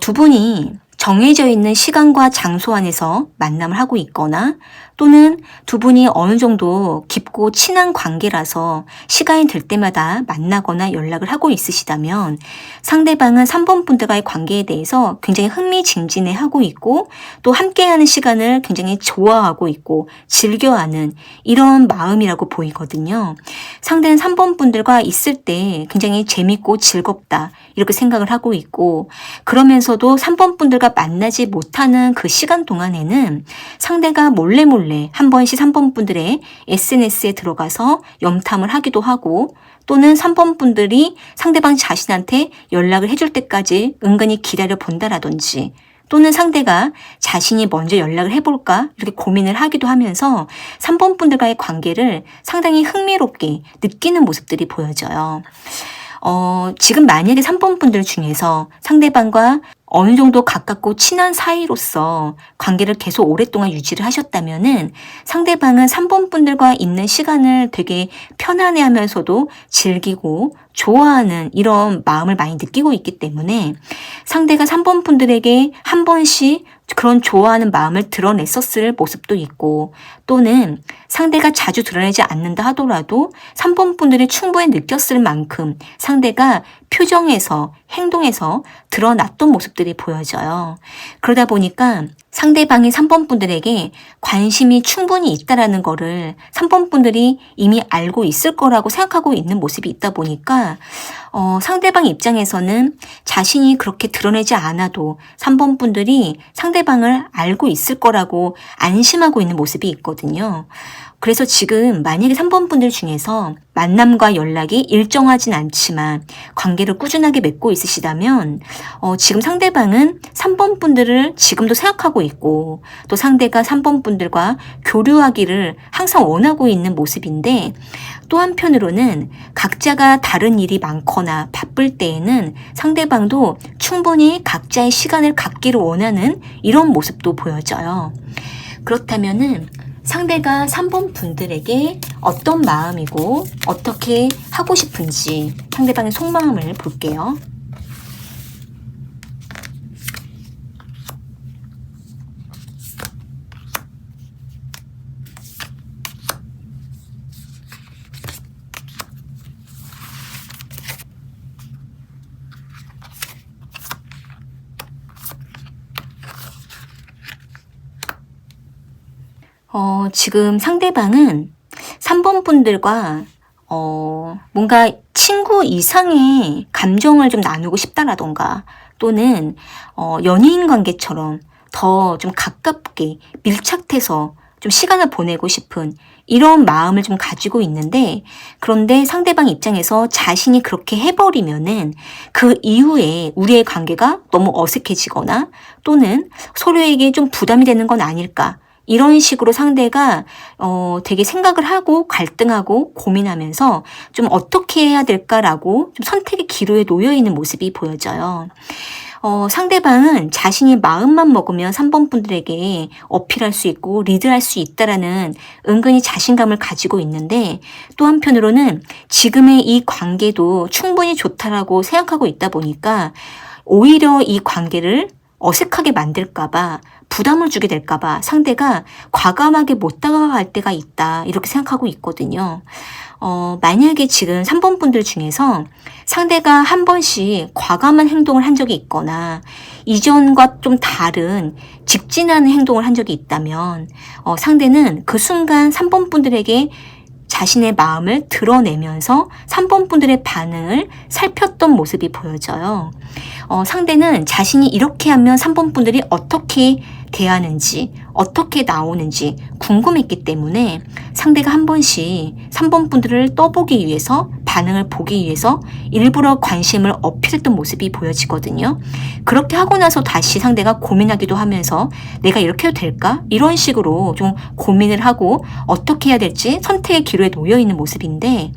[SPEAKER 1] 두 분이 정해져 있는 시간과 장소 안에서 만남을 하고 있거나 또는 두 분이 어느 정도 깊고 친한 관계라서 시간이 될 때마다 만나거나 연락을 하고 있으시다면 상대방은 3번 분들과의 관계에 대해서 굉장히 흥미진진해 하고 있고 또 함께하는 시간을 굉장히 좋아하고 있고 즐겨하는 이런 마음이라고 보이거든요. 상대는 3번 분들과 있을 때 굉장히 재밌고 즐겁다 이렇게 생각을 하고 있고 그러면서도 3번 분들과 만나지 못하는 그 시간 동안에는 상대가 몰래 한 번씩 3번 분들의 SNS에 들어가서 염탐을 하기도 하고 또는 3번 분들이 상대방 자신한테 연락을 해줄 때까지 은근히 기다려 본다라든지 또는 상대가 자신이 먼저 연락을 해볼까 이렇게 고민을 하기도 하면서 3번 분들과의 관계를 상당히 흥미롭게 느끼는 모습들이 보여져요. 지금 만약에 3번 분들 중에서 상대방과 어느 정도 가깝고 친한 사이로서 관계를 계속 오랫동안 유지를 하셨다면은 상대방은 3번 분들과 있는 시간을 되게 편안해 하면서도 즐기고 좋아하는 이런 마음을 많이 느끼고 있기 때문에 상대가 3번 분들에게 한 번씩 그런 좋아하는 마음을 드러냈었을 모습도 있고 또는 상대가 자주 드러내지 않는다 하더라도 3번 분들이 충분히 느꼈을 만큼 상대가 표정에서 행동에서 드러났던 모습들이 보여져요. 그러다 보니까 상대방이 3번 분들에게 관심이 충분히 있다라는 거를 3번 분들이 이미 알고 있을 거라고 생각하고 있는 모습이 있다 보니까 상대방 입장에서는 자신이 그렇게 드러내지 않아도 3번 분들이 상대방을 알고 있을 거라고 안심하고 있는 모습이 있거든요. 그래서 지금 만약에 3번 분들 중에서 만남과 연락이 일정하진 않지만 관계를 꾸준하게 맺고 있으시다면 지금 상대방은 3번 분들을 지금도 생각하고 있고 또 상대가 3번 분들과 교류하기를 항상 원하고 있는 모습인데 또 한편으로는 각자가 다른 일이 많거나 바쁠 때에는 상대방도 충분히 각자의 시간을 갖기를 원하는 이런 모습도 보여져요. 그렇다면은 상대가 3번 분들에게 어떤 마음이고 어떻게 하고 싶은지 상대방의 속마음을 볼게요. 지금 상대방은 3번 분들과 뭔가 친구 이상의 감정을 좀 나누고 싶다라던가 또는 연인 관계처럼 더 좀 가깝게 밀착해서 좀 시간을 보내고 싶은 이런 마음을 좀 가지고 있는데 그런데 상대방 입장에서 자신이 그렇게 해버리면은 그 이후에 우리의 관계가 너무 어색해지거나 또는 서로에게 좀 부담이 되는 건 아닐까 이런 식으로 상대가 되게 생각을 하고 갈등하고 고민하면서 좀 어떻게 해야 될까라고 좀 선택의 기로에 놓여 있는 모습이 보여져요. 상대방은 자신이 마음만 먹으면 3번 분들에게 어필할 수 있고 리드할 수 있다라는 은근히 자신감을 가지고 있는데, 또 한편으로는 지금의 이 관계도 충분히 좋다라고 생각하고 있다 보니까 오히려 이 관계를 어색하게 만들까봐, 부담을 주게 될까봐 상대가 과감하게 못 다가갈 때가 있다, 이렇게 생각하고 있거든요. 만약에 지금 3번 분들 중에서 상대가 한 번씩 과감한 행동을 한 적이 있거나 이전과 좀 다른 직진하는 행동을 한 적이 있다면 상대는 그 순간 3번 분들에게 자신의 마음을 드러내면서 3번 분들의 반응을 살폈던 모습이 보여져요. 상대는 자신이 이렇게 하면 3번 분들이 어떻게 대하는지, 어떻게 나오는지 궁금했기 때문에 상대가 한 번씩 3번 분들을 떠보기 위해서, 반응을 보기 위해서 일부러 관심을 어필했던 모습이 보여지거든요. 그렇게 하고 나서 다시 상대가 고민하기도 하면서 내가 이렇게 해도 될까? 이런 식으로 좀 고민을 하고 어떻게 해야 될지 선택의 기로에 놓여 있는 모습인데,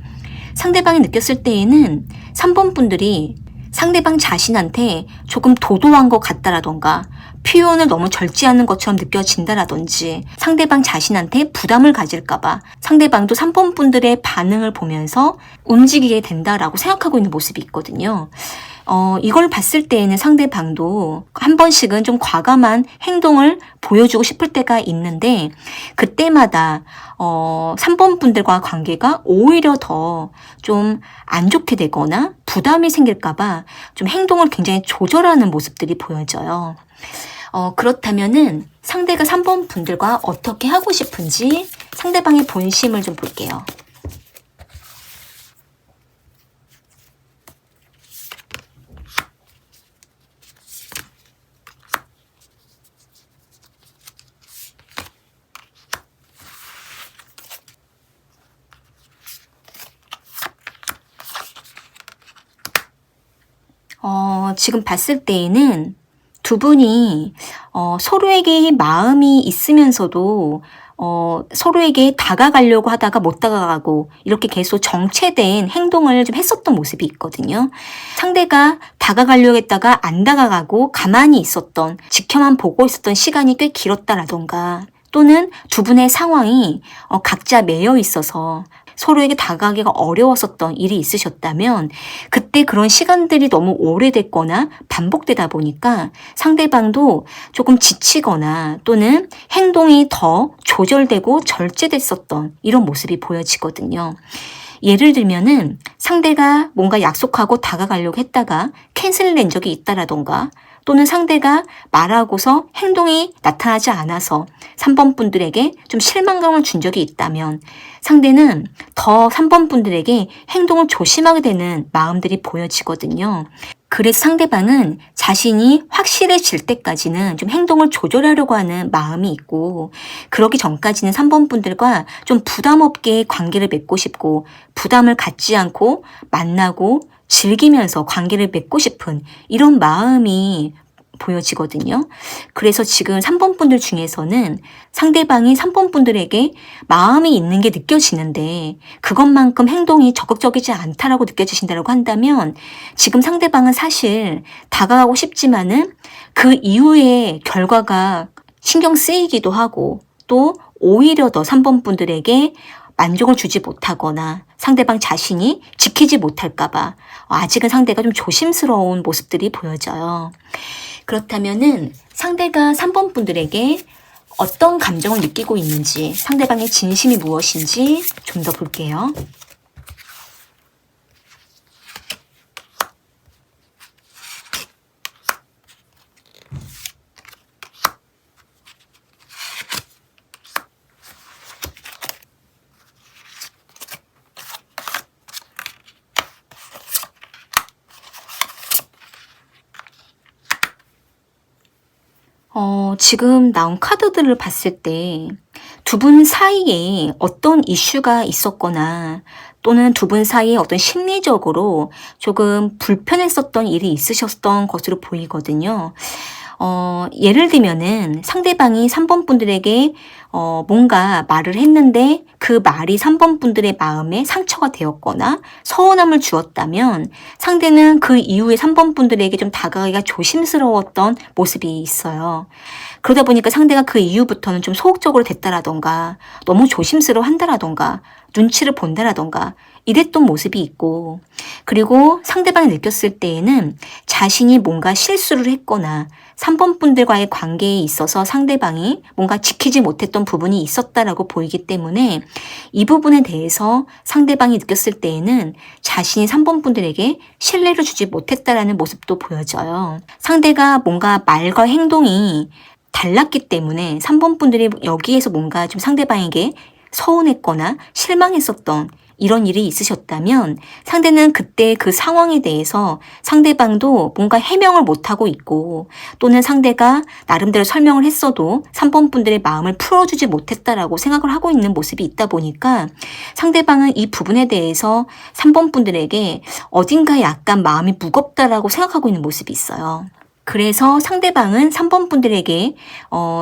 [SPEAKER 1] 상대방이 느꼈을 때에는 3번 분들이 상대방 자신한테 조금 도도한 것 같다라던가 표현을 너무 절제하는 것처럼 느껴진다라든지 상대방 자신한테 부담을 가질까봐 상대방도 3번 분들의 반응을 보면서 움직이게 된다라고 생각하고 있는 모습이 있거든요. 이걸 봤을 때에는 상대방도 한 번씩은 좀 과감한 행동을 보여주고 싶을 때가 있는데, 그때마다 3번 분들과 관계가 오히려 더 좀 안 좋게 되거나 부담이 생길까봐 좀 행동을 굉장히 조절하는 모습들이 보여져요. 그렇다면은 상대가 3번 분들과 어떻게 하고 싶은지 상대방의 본심을 좀 볼게요. 지금 봤을 때에는 두 분이 서로에게 마음이 있으면서도 서로에게 다가가려고 하다가 못 다가가고 이렇게 계속 정체된 행동을 좀 했었던 모습이 있거든요. 상대가 다가가려고 했다가 안 다가가고 가만히 있었던, 지켜만 보고 있었던 시간이 꽤 길었다라던가, 또는 두 분의 상황이 각자 매여 있어서 서로에게 다가가기가 어려웠었던 일이 있으셨다면, 그때 그런 시간들이 너무 오래됐거나 반복되다 보니까 상대방도 조금 지치거나 또는 행동이 더 조절되고 절제됐었던 이런 모습이 보여지거든요. 예를 들면은 상대가 뭔가 약속하고 다가가려고 했다가 캔슬된 적이 있다라던가, 또는 상대가 말하고서 행동이 나타나지 않아서 3번 분들에게 좀 실망감을 준 적이 있다면 상대는 더 3번 분들에게 행동을 조심하게 되는 마음들이 보여지거든요. 그래서 상대방은 자신이 확실해질 때까지는 좀 행동을 조절하려고 하는 마음이 있고, 그러기 전까지는 3번 분들과 좀 부담 없게 관계를 맺고 싶고 부담을 갖지 않고 만나고 즐기면서 관계를 맺고 싶은 이런 마음이 보여지거든요. 그래서 지금 3번 분들 중에서는 상대방이 3번 분들에게 마음이 있는 게 느껴지는데 그것만큼 행동이 적극적이지 않다라고 느껴지신다고 한다면, 지금 상대방은 사실 다가가고 싶지만은 그 이후의 결과가 신경 쓰이기도 하고, 또 오히려 더 3번 분들에게 만족을 주지 못하거나 상대방 자신이 지키지 못할까봐 아직은 상대가 좀 조심스러운 모습들이 보여져요. 그렇다면은 상대가 3번 분들에게 어떤 감정을 느끼고 있는지, 상대방의 진심이 무엇인지 좀 더 볼게요. 지금 나온 카드들을 봤을 때 두 분 사이에 어떤 이슈가 있었거나 또는 두 분 사이에 어떤 심리적으로 조금 불편했었던 일이 있으셨던 것으로 보이거든요. 예를 들면은 상대방이 3번 분들에게 뭔가 말을 했는데 그 말이 3번 분들의 마음에 상처가 되었거나 서운함을 주었다면 상대는 그 이후에 3번 분들에게 좀 다가가기가 조심스러웠던 모습이 있어요. 그러다 보니까 상대가 그 이후부터는 좀 소극적으로 됐다라던가 너무 조심스러워 한다라던가 눈치를 본다라던가 이랬던 모습이 있고, 그리고 상대방이 느꼈을 때에는 자신이 뭔가 실수를 했거나 3번 분들과의 관계에 있어서 상대방이 뭔가 지키지 못했던 부분이 있었다라고 보이기 때문에 이 부분에 대해서 상대방이 느꼈을 때에는 자신이 3번 분들에게 신뢰를 주지 못했다라는 모습도 보여져요. 상대가 뭔가 말과 행동이 달랐기 때문에 3번 분들이 여기에서 뭔가 좀 상대방에게 서운했거나 실망했었던 이런 일이 있으셨다면 상대는 그때 그 상황에 대해서 상대방도 뭔가 해명을 못하고 있고, 또는 상대가 나름대로 설명을 했어도 3번 분들의 마음을 풀어주지 못했다라고 생각을 하고 있는 모습이 있다 보니까 상대방은 이 부분에 대해서 3번 분들에게 어딘가 약간 마음이 무겁다라고 생각하고 있는 모습이 있어요. 그래서 상대방은 3번 분들에게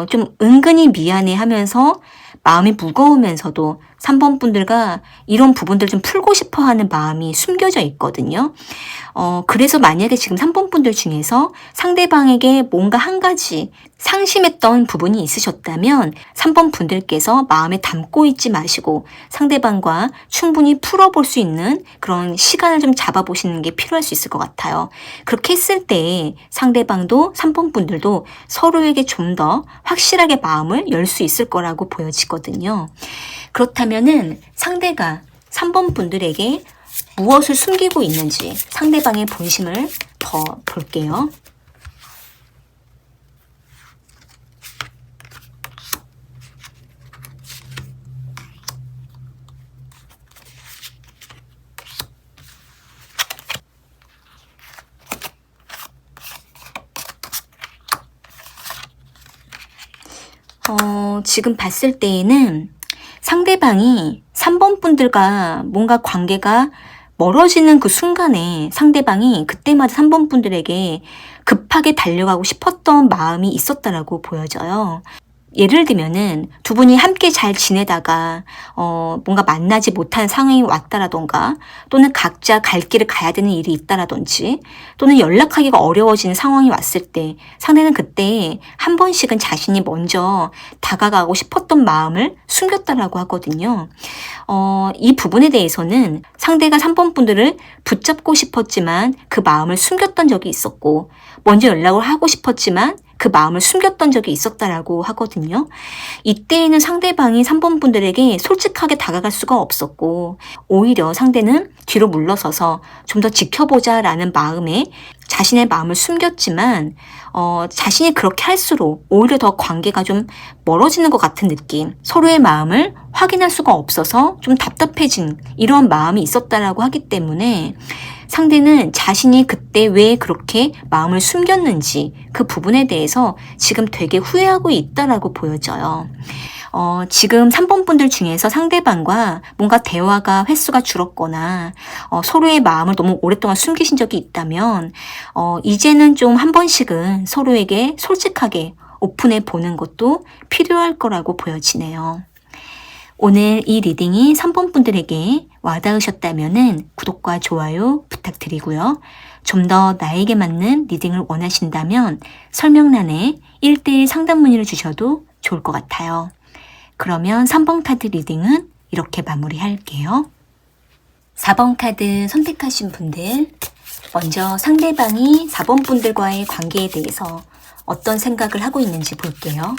[SPEAKER 1] 좀 은근히 미안해 하면서 마음이 무거우면서도 3번 분들과 이런 부분들 좀 풀고 싶어 하는 마음이 숨겨져 있거든요. 그래서 만약에 지금 3번 분들 중에서 상대방에게 뭔가 한 가지 상심했던 부분이 있으셨다면 3번 분들께서 마음에 담고 있지 마시고 상대방과 충분히 풀어볼 수 있는 그런 시간을 좀 잡아보시는 게 필요할 수 있을 것 같아요. 그렇게 했을 때 상대방도 3번 분들도 서로에게 좀 더 확실하게 마음을 열 수 있을 거라고 보여지거든요. 그렇다면은 상대가 3번 분들에게 무엇을 숨기고 있는지 상대방의 본심을 더 볼게요. 지금 봤을 때에는 상대방이 3번 분들과 뭔가 관계가 멀어지는 그 순간에 상대방이 그때마다 3번 분들에게 급하게 달려가고 싶었던 마음이 있었다라고 보여져요. 예를 들면은 두 분이 함께 잘 지내다가 뭔가 만나지 못한 상황이 왔다라던가, 또는 각자 갈 길을 가야 되는 일이 있다라든지, 또는 연락하기가 어려워지는 상황이 왔을 때 상대는 그때 한 번씩은 자신이 먼저 다가가고 싶었던 마음을 숨겼다라고 하거든요. 이 부분에 대해서는 상대가 3번 분들을 붙잡고 싶었지만 그 마음을 숨겼던 적이 있었고, 먼저 연락을 하고 싶었지만 그 마음을 숨겼던 적이 있었다라고 하거든요. 이때에는 상대방이 3번 분들에게 솔직하게 다가갈 수가 없었고, 오히려 상대는 뒤로 물러서서 좀 더 지켜보자라는 마음에 자신의 마음을 숨겼지만 자신이 그렇게 할수록 오히려 더 관계가 좀 멀어지는 것 같은 느낌, 서로의 마음을 확인할 수가 없어서 좀 답답해진 이런 마음이 있었다라고 하기 때문에 상대는 자신이 그때 왜 그렇게 마음을 숨겼는지 그 부분에 대해서 지금 되게 후회하고 있다라고 보여져요. 지금 3번 분들 중에서 상대방과 뭔가 대화가 횟수가 줄었거나 서로의 마음을 너무 오랫동안 숨기신 적이 있다면 이제는 좀 한 번씩은 서로에게 솔직하게 오픈해 보는 것도 필요할 거라고 보여지네요. 오늘 이 리딩이 3번 분들에게 와닿으셨다면 구독과 좋아요 부탁드리고요. 좀 더 나에게 맞는 리딩을 원하신다면 설명란에 1:1 상담 문의를 주셔도 좋을 것 같아요. 그러면 3번 카드 리딩은 이렇게 마무리할게요. 4번 카드 선택하신 분들, 먼저 상대방이 4번 분들과의 관계에 대해서 어떤 생각을 하고 있는지 볼게요.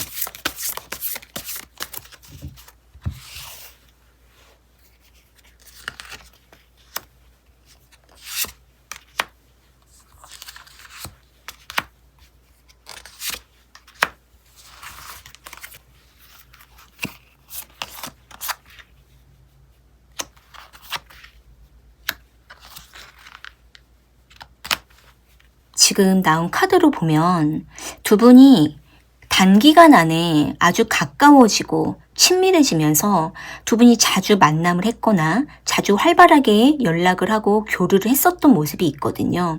[SPEAKER 1] 지금 나온 카드로 보면 두 분이 단기간 안에 아주 가까워지고 친밀해지면서 두 분이 자주 만남을 했거나 자주 활발하게 연락을 하고 교류를 했었던 모습이 있거든요.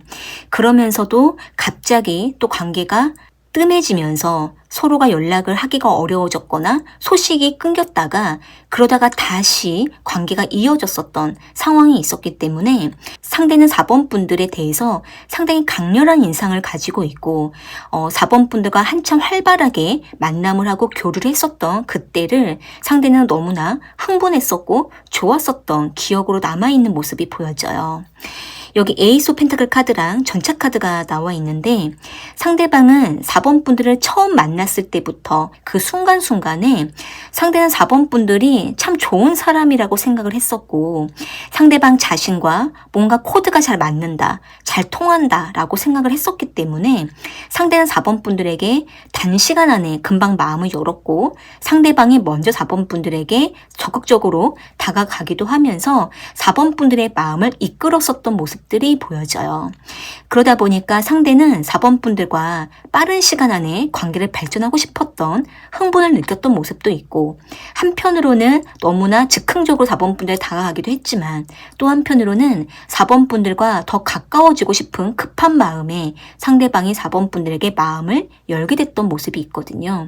[SPEAKER 1] 그러면서도 갑자기 또 관계가 뜸해지면서 서로가 연락을 하기가 어려워졌거나 소식이 끊겼다가 그러다가 다시 관계가 이어졌었던 상황이 있었기 때문에 상대는 4번 분들에 대해서 상당히 강렬한 인상을 가지고 있고 4번 분들과 한참 활발하게 만남을 하고 교류를 했었던 그때를 상대는 너무나 흥분했었고 좋았었던 기억으로 남아있는 모습이 보여져요. 여기 에이스 오브 펜타클 카드랑 전차 카드가 나와 있는데 상대방은 4번 분들을 처음 만났을 때부터 그 순간순간에 상대는 4번 분들이 참 좋은 사람이라고 생각을 했었고 상대방 자신과 뭔가 코드가 잘 맞는다, 잘 통한다 라고 생각을 했었기 때문에 상대는 4번 분들에게 단시간 안에 금방 마음을 열었고 상대방이 먼저 4번 분들에게 적극적으로 다가가기도 하면서 4번 분들의 마음을 이끌었었던 모습들이 보여져요. 그러다 보니까 상대는 4번 분들과 빠른 시간 안에 관계를 발전하고 싶었던 흥분을 느꼈던 모습도 있고 한편으로는 너무나 즉흥적으로 4번 분들에 다가가기도 했지만 또 한편으로는 4번 분들과 더 가까워지고 싶은 급한 마음에 상대방이 4번 분들에게 마음을 열게 됐던 모습이 있거든요.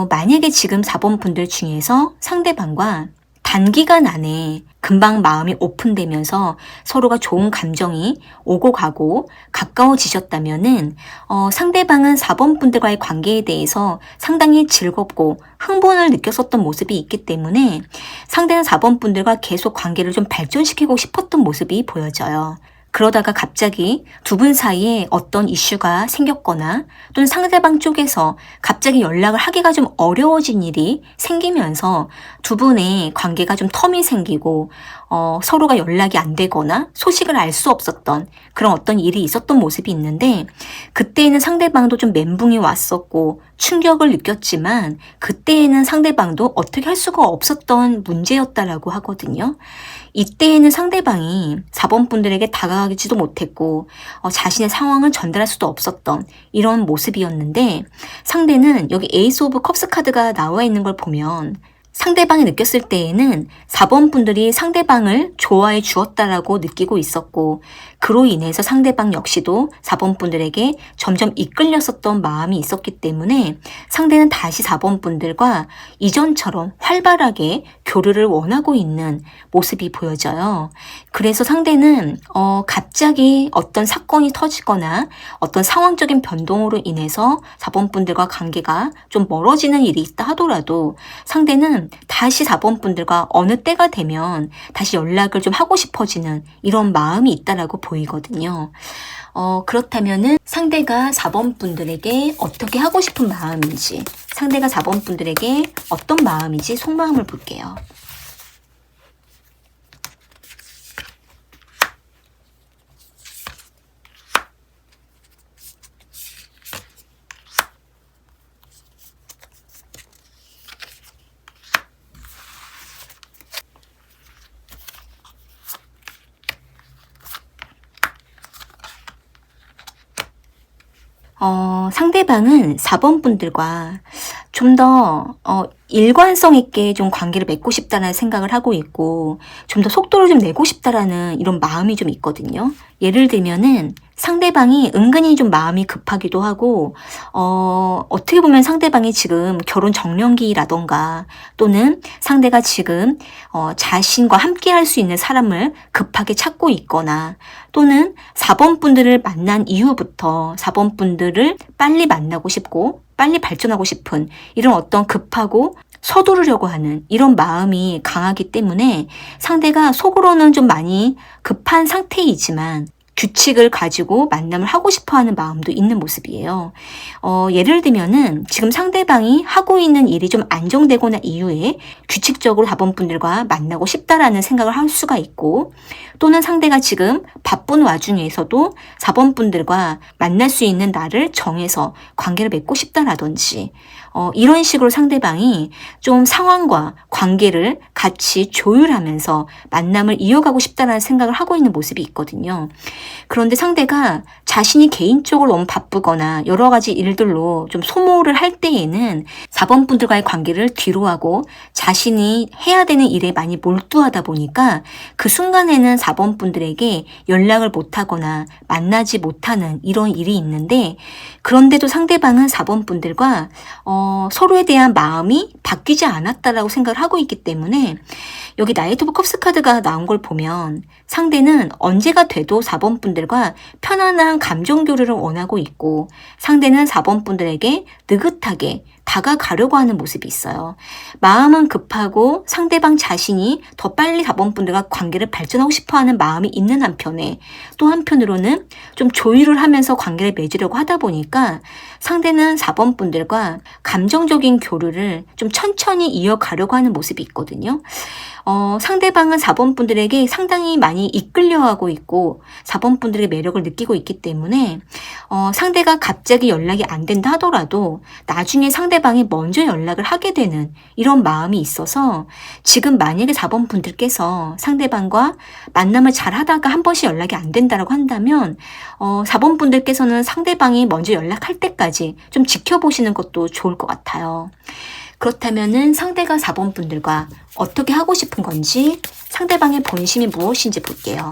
[SPEAKER 1] 만약에 지금 4번 분들 중에서 상대방과 단기간 안에 금방 마음이 오픈되면서 서로가 좋은 감정이 오고 가고 가까워지셨다면은 상대방은 4번 분들과의 관계에 대해서 상당히 즐겁고 흥분을 느꼈었던 모습이 있기 때문에 상대는 4번 분들과 계속 관계를 좀 발전시키고 싶었던 모습이 보여져요. 그러다가 갑자기 두 분 사이에 어떤 이슈가 생겼거나 또는 상대방 쪽에서 갑자기 연락을 하기가 좀 어려워진 일이 생기면서 두 분의 관계가 좀 텀이 생기고 서로가 연락이 안 되거나 소식을 알 수 없었던 그런 어떤 일이 있었던 모습이 있는데 그때에는 상대방도 좀 멘붕이 왔었고 충격을 느꼈지만 그때에는 상대방도 어떻게 할 수가 없었던 문제였다라고 하거든요. 이때에는 상대방이 4번 분들에게 다가가지도 못했고 자신의 상황을 전달할 수도 없었던 이런 모습이었는데 상대는 여기 에이스 오브 컵스 카드가 나와 있는 걸 보면 상대방이 느꼈을 때에는 4번 분들이 상대방을 좋아해 주었다라고 느끼고 있었고 그로 인해서 상대방 역시도 4번 분들에게 점점 이끌렸었던 마음이 있었기 때문에 상대는 다시 4번 분들과 이전처럼 활발하게 교류를 원하고 있는 모습이 보여져요. 그래서 상대는 갑자기 어떤 사건이 터지거나 어떤 상황적인 변동으로 인해서 4번 분들과 관계가 좀 멀어지는 일이 있다 하더라도 상대는 다시 4번 분들과 어느 때가 되면 다시 연락을 좀 하고 싶어지는 이런 마음이 있다라고 보이거든요. 그렇다면은 상대가 4번 분들에게 어떻게 하고 싶은 마음인지, 상대가 4번 분들에게 어떤 마음인지 속마음을 볼게요. 상대방은 4번 분들과 좀 더 일관성 있게 좀 관계를 맺고 싶다는 생각을 하고 있고 좀 더 속도를 좀 내고 싶다라는 이런 마음이 좀 있거든요. 예를 들면은 상대방이 은근히 좀 마음이 급하기도 하고 어떻게 보면 상대방이 지금 결혼 정년기라던가 또는 상대가 지금 자신과 함께 할 수 있는 사람을 급하게 찾고 있거나 또는 4번 분들을 만난 이후부터 4번 분들을 빨리 만나고 싶고 빨리 발전하고 싶은 이런 어떤 급하고 서두르려고 하는 이런 마음이 강하기 때문에 상대가 속으로는 좀 많이 급한 상태이지만 규칙을 가지고 만남을 하고 싶어하는 마음도 있는 모습이에요. 예를 들면은 지금 상대방이 하고 있는 일이 좀 안정되고 난 이후에 규칙적으로 4번 분들과 만나고 싶다라는 생각을 할 수가 있고 또는 상대가 지금 바쁜 와중에서도 4번 분들과 만날 수 있는 날을 정해서 관계를 맺고 싶다라든지 이런 식으로 상대방이 좀 상황과 관계를 같이 조율하면서 만남을 이어가고 싶다는 생각을 하고 있는 모습이 있거든요. 그런데 상대가 자신이 개인적으로 너무 바쁘거나 여러 가지 일들로 좀 소모를 할 때에는 4번 분들과의 관계를 뒤로하고 자신이 해야 되는 일에 많이 몰두하다 보니까 그 순간에는 4번 분들에게 연락을 못하거나 만나지 못하는 이런 일이 있는데, 그런데도 상대방은 4번 분들과 서로에 대한 마음이 바뀌지 않았다라고 생각을 하고 있기 때문에 여기 나이트 오브 컵스 카드가 나온 걸 보면 상대는 언제가 돼도 4번 분들과 편안한 감정 교류를 원하고 있고, 상대는 4번 분들에게 느긋하게 다가가려고 하는 모습이 있어요. 마음은 급하고 상대방 자신이 더 빨리 4번 분들과 관계를 발전하고 싶어하는 마음이 있는 한편에, 또 한편으로는 좀 조율을 하면서 관계를 맺으려고 하다 보니까 상대는 4번 분들과 감정적인 교류를 좀 천천히 이어가려고 하는 모습이 있거든요. 상대방은 4번 분들에게 상당히 많이 이끌려하고 있고 4번 분들의 매력을 느끼고 있기 때문에 상대가 갑자기 연락이 안 된다 하더라도 나중에 상대방이 먼저 연락을 하게 되는 이런 마음이 있어서, 지금 만약에 4번 분들께서 상대방과 만남을 잘 하다가 한 번씩 연락이 안 된다라고 한다면 4번 분들께서는 상대방이 먼저 연락할 때까지 좀 지켜보시는 것도 좋을 것 같아요. 그렇다면은 상대가 4번 분들과 어떻게 하고 싶은 건지, 상대방의 본심이 무엇인지 볼게요.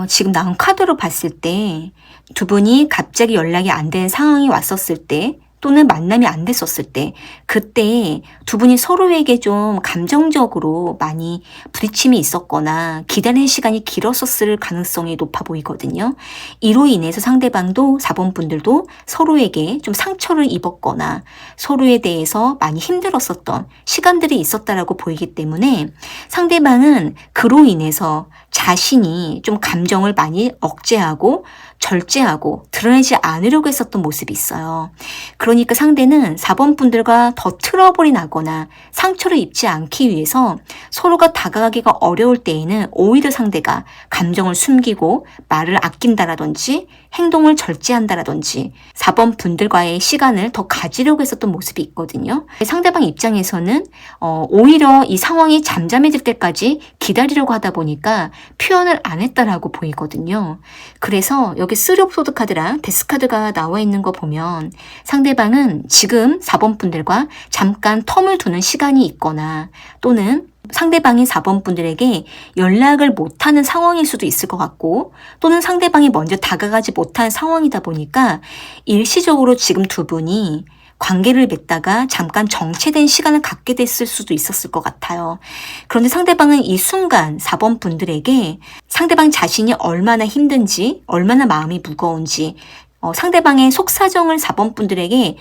[SPEAKER 1] 지금 나온 카드로 봤을 때 두 분이 갑자기 연락이 안 되는 상황이 왔었을 때, 또는 만남이 안 됐었을 때, 그때 두 분이 서로에게 좀 감정적으로 많이 부딪힘이 있었거나 기다리는 시간이 길었었을 가능성이 높아 보이거든요. 이로 인해서 상대방도 4번 분들도 서로에게 좀 상처를 입었거나 서로에 대해서 많이 힘들었었던 시간들이 있었다라고 보이기 때문에 상대방은 그로 인해서 자신이 좀 감정을 많이 억제하고 절제하고 드러내지 않으려고 했었던 모습이 있어요. 그러니까 상대는 4번 분들과 더 트러블이 나거나 상처를 입지 않기 위해서 서로가 다가가기가 어려울 때에는 오히려 상대가 감정을 숨기고 말을 아낀다라든지 행동을 절제한다라든지 4번 분들과의 시간을 더 가지려고 했었던 모습이 있거든요. 상대방 입장에서는 오히려 이 상황이 잠잠해질 때까지 기다리려고 하다 보니까 표현을 안 했다라고 보이거든요. 그래서 여기 3 오브 소드 카드랑 데스 카드가 나와 있는 거 보면 상대방은 지금 4번 분들과 잠깐 텀을 두는 시간이 있거나, 또는 상대방이 4번 분들에게 연락을 못하는 상황일 수도 있을 것 같고, 또는 상대방이 먼저 다가가지 못한 상황이다 보니까 일시적으로 지금 두 분이 관계를 맺다가 잠깐 정체된 시간을 갖게 됐을 수도 있었을 것 같아요. 그런데 상대방은 이 순간 4번 분들에게 상대방 자신이 얼마나 힘든지, 얼마나 마음이 무거운지, 상대방의 속사정을 4번 분들에게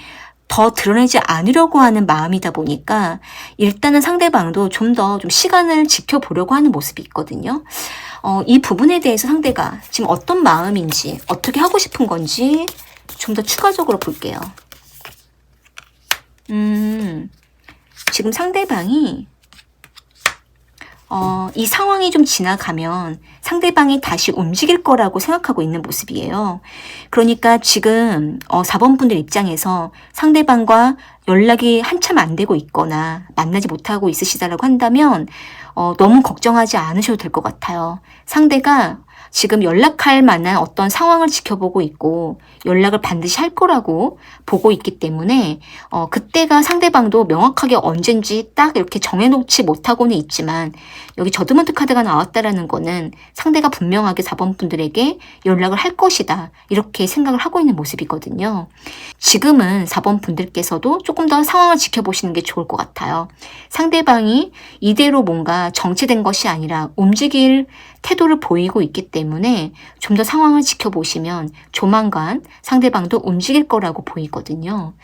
[SPEAKER 1] 더 드러내지 않으려고 하는 마음이다 보니까 일단은 상대방도 좀 더 좀 시간을 지켜보려고 하는 모습이 있거든요. 이 부분에 대해서 상대가 지금 어떤 마음인지, 어떻게 하고 싶은 건지 좀 더 추가적으로 볼게요. 지금 상대방이 이 상황이 좀 지나가면 상대방이 다시 움직일 거라고 생각하고 있는 모습이에요. 그러니까 지금 4번 분들 입장에서 상대방과 연락이 한참 안 되고 있거나 만나지 못하고 있으시다라고 한다면 너무 걱정하지 않으셔도 될 것 같아요. 상대가 지금 연락할 만한 어떤 상황을 지켜보고 있고 연락을 반드시 할 거라고 보고 있기 때문에 그때가 상대방도 명확하게 언젠지 딱 이렇게 정해놓지 못하고는 있지만, 여기 저드먼트 카드가 나왔다라는 거는 상대가 분명하게 4번 분들에게 연락을 할 것이다, 이렇게 생각을 하고 있는 모습이거든요. 지금은 4번 분들께서도 조금 더 상황을 지켜보시는 게 좋을 것 같아요. 상대방이 이대로 뭔가 정체된 것이 아니라 움직일 태도를 보이고 있기 때문에 좀 더 상황을 지켜보시면 조만간 상대방도 움직일 거라고 보이거든요.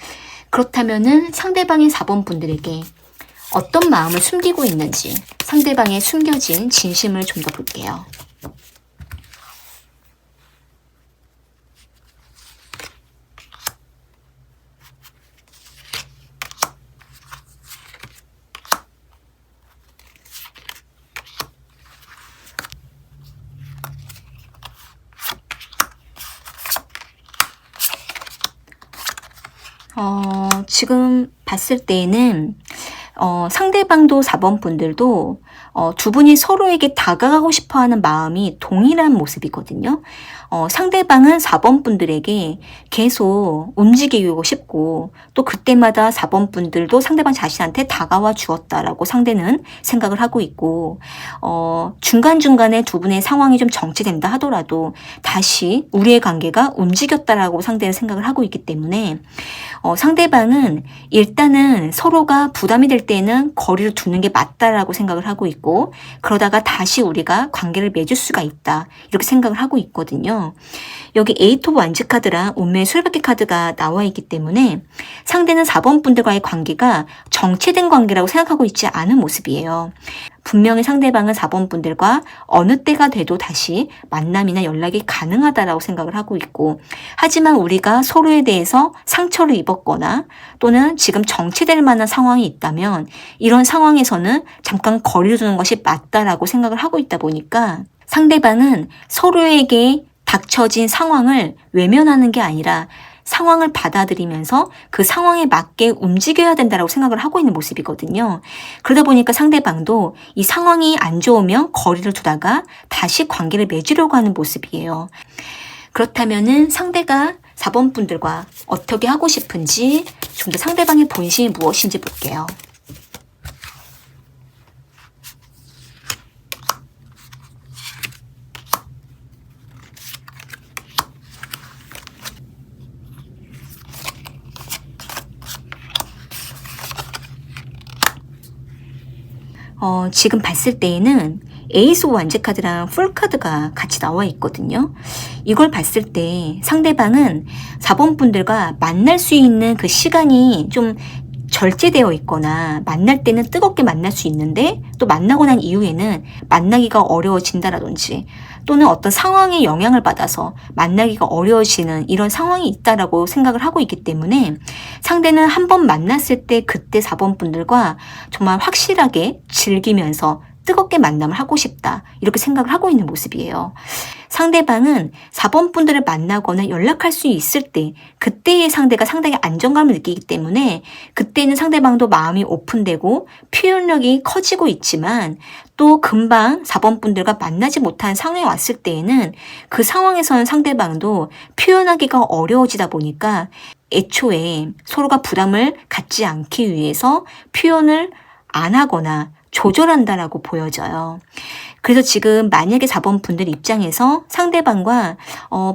[SPEAKER 1] 그렇다면은 상대방의 4번 분들에게 어떤 마음을 숨기고 있는지, 상대방의 숨겨진 진심을 좀 더 볼게요. 지금 봤을 때에는 상대방도 4번 분들도 두 분이 서로에게 다가가고 싶어 하는 마음이 동일한 모습이거든요. 상대방은 4번 분들에게 계속 움직이고 싶고 또 그때마다 4번 분들도 상대방 자신한테 다가와 주었다라고 상대는 생각을 하고 있고 중간중간에 두 분의 상황이 좀 정체된다 하더라도 다시 우리의 관계가 움직였다라고 상대는 생각을 하고 있기 때문에 상대방은 일단은 서로가 부담이 될 때는 거리를 두는 게 맞다라고 생각을 하고 있고 그러다가 다시 우리가 관계를 맺을 수가 있다 이렇게 생각을 하고 있거든요. 여기 에이트 오브 완즈 카드랑 운명의 수레바퀴 카드가 나와 있기 때문에 상대는 4번 분들과의 관계가 정체된 관계라고 생각하고 있지 않은 모습이에요. 분명히 상대방은 4번 분들과 어느 때가 돼도 다시 만남이나 연락이 가능하다라고 생각을 하고 있고 하지만 우리가 서로에 대해서 상처를 입었거나 또는 지금 정체될 만한 상황이 있다면 이런 상황에서는 잠깐 거리를 두는 것이 맞다라고 생각을 하고 있다 보니까 상대방은 서로에게 닥쳐진 상황을 외면하는 게 아니라 상황을 받아들이면서 그 상황에 맞게 움직여야 된다고 생각을 하고 있는 모습이거든요. 그러다 보니까 상대방도 이 상황이 안 좋으면 거리를 두다가 다시 관계를 맺으려고 하는 모습이에요. 그렇다면은 상대가 4번 분들과 어떻게 하고 싶은지 좀 더 상대방의 본심이 무엇인지 볼게요. 지금 봤을 때에는 에이스 오브 완즈 카드랑 풀 카드가 같이 나와 있거든요. 이걸 봤을 때 상대방은 4번 분들과 만날 수 있는 그 시간이 좀 절제되어 있거나 만날 때는 뜨겁게 만날 수 있는데 또 만나고 난 이후에는 만나기가 어려워진다라든지 또는 어떤 상황에 영향을 받아서 만나기가 어려워지는 이런 상황이 있다라고 생각을 하고 있기 때문에 상대는 한번 만났을 때 그때 4번 분들과 정말 확실하게 즐기면서 뜨겁게 만남을 하고 싶다 이렇게 생각을 하고 있는 모습이에요. 상대방은 4번 분들을 만나거나 연락할 수 있을 때 그때의 상대가 상당히 안정감을 느끼기 때문에 그때는 상대방도 마음이 오픈되고 표현력이 커지고 있지만 또 금방 4번 분들과 만나지 못한 상황에 왔을 때에는 그 상황에서는 상대방도 표현하기가 어려워지다 보니까 애초에 서로가 부담을 갖지 않기 위해서 표현을 안 하거나 조절한다라고 보여져요. 그래서 지금 만약에 4번 분들 입장에서 상대방과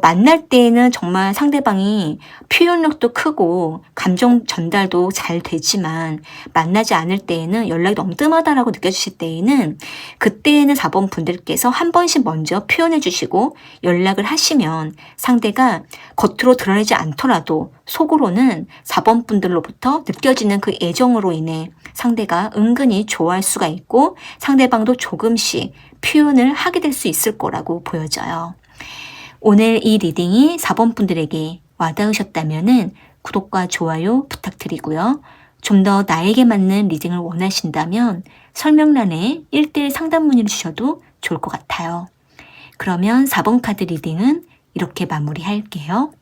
[SPEAKER 1] 만날 때에는 정말 상대방이 표현력도 크고 감정 전달도 잘 되지만 만나지 않을 때에는 연락이 너무 뜸하다라고 느껴지실 때에는 그때에는 4번 분들께서 한 번씩 먼저 표현해 주시고 연락을 하시면 상대가 겉으로 드러내지 않더라도 속으로는 4번 분들로부터 느껴지는 그 애정으로 인해 상대가 은근히 좋아할 수가 있고 상대방도 조금씩 표현을 하게 될 수 있을 거라고 보여져요. 오늘 이 리딩이 4번 분들에게 와닿으셨다면 구독과 좋아요 부탁드리고요. 좀 더 나에게 맞는 리딩을 원하신다면 설명란에 1:1 상담 문의를 주셔도 좋을 것 같아요. 그러면 4번 카드 리딩은 이렇게 마무리할게요.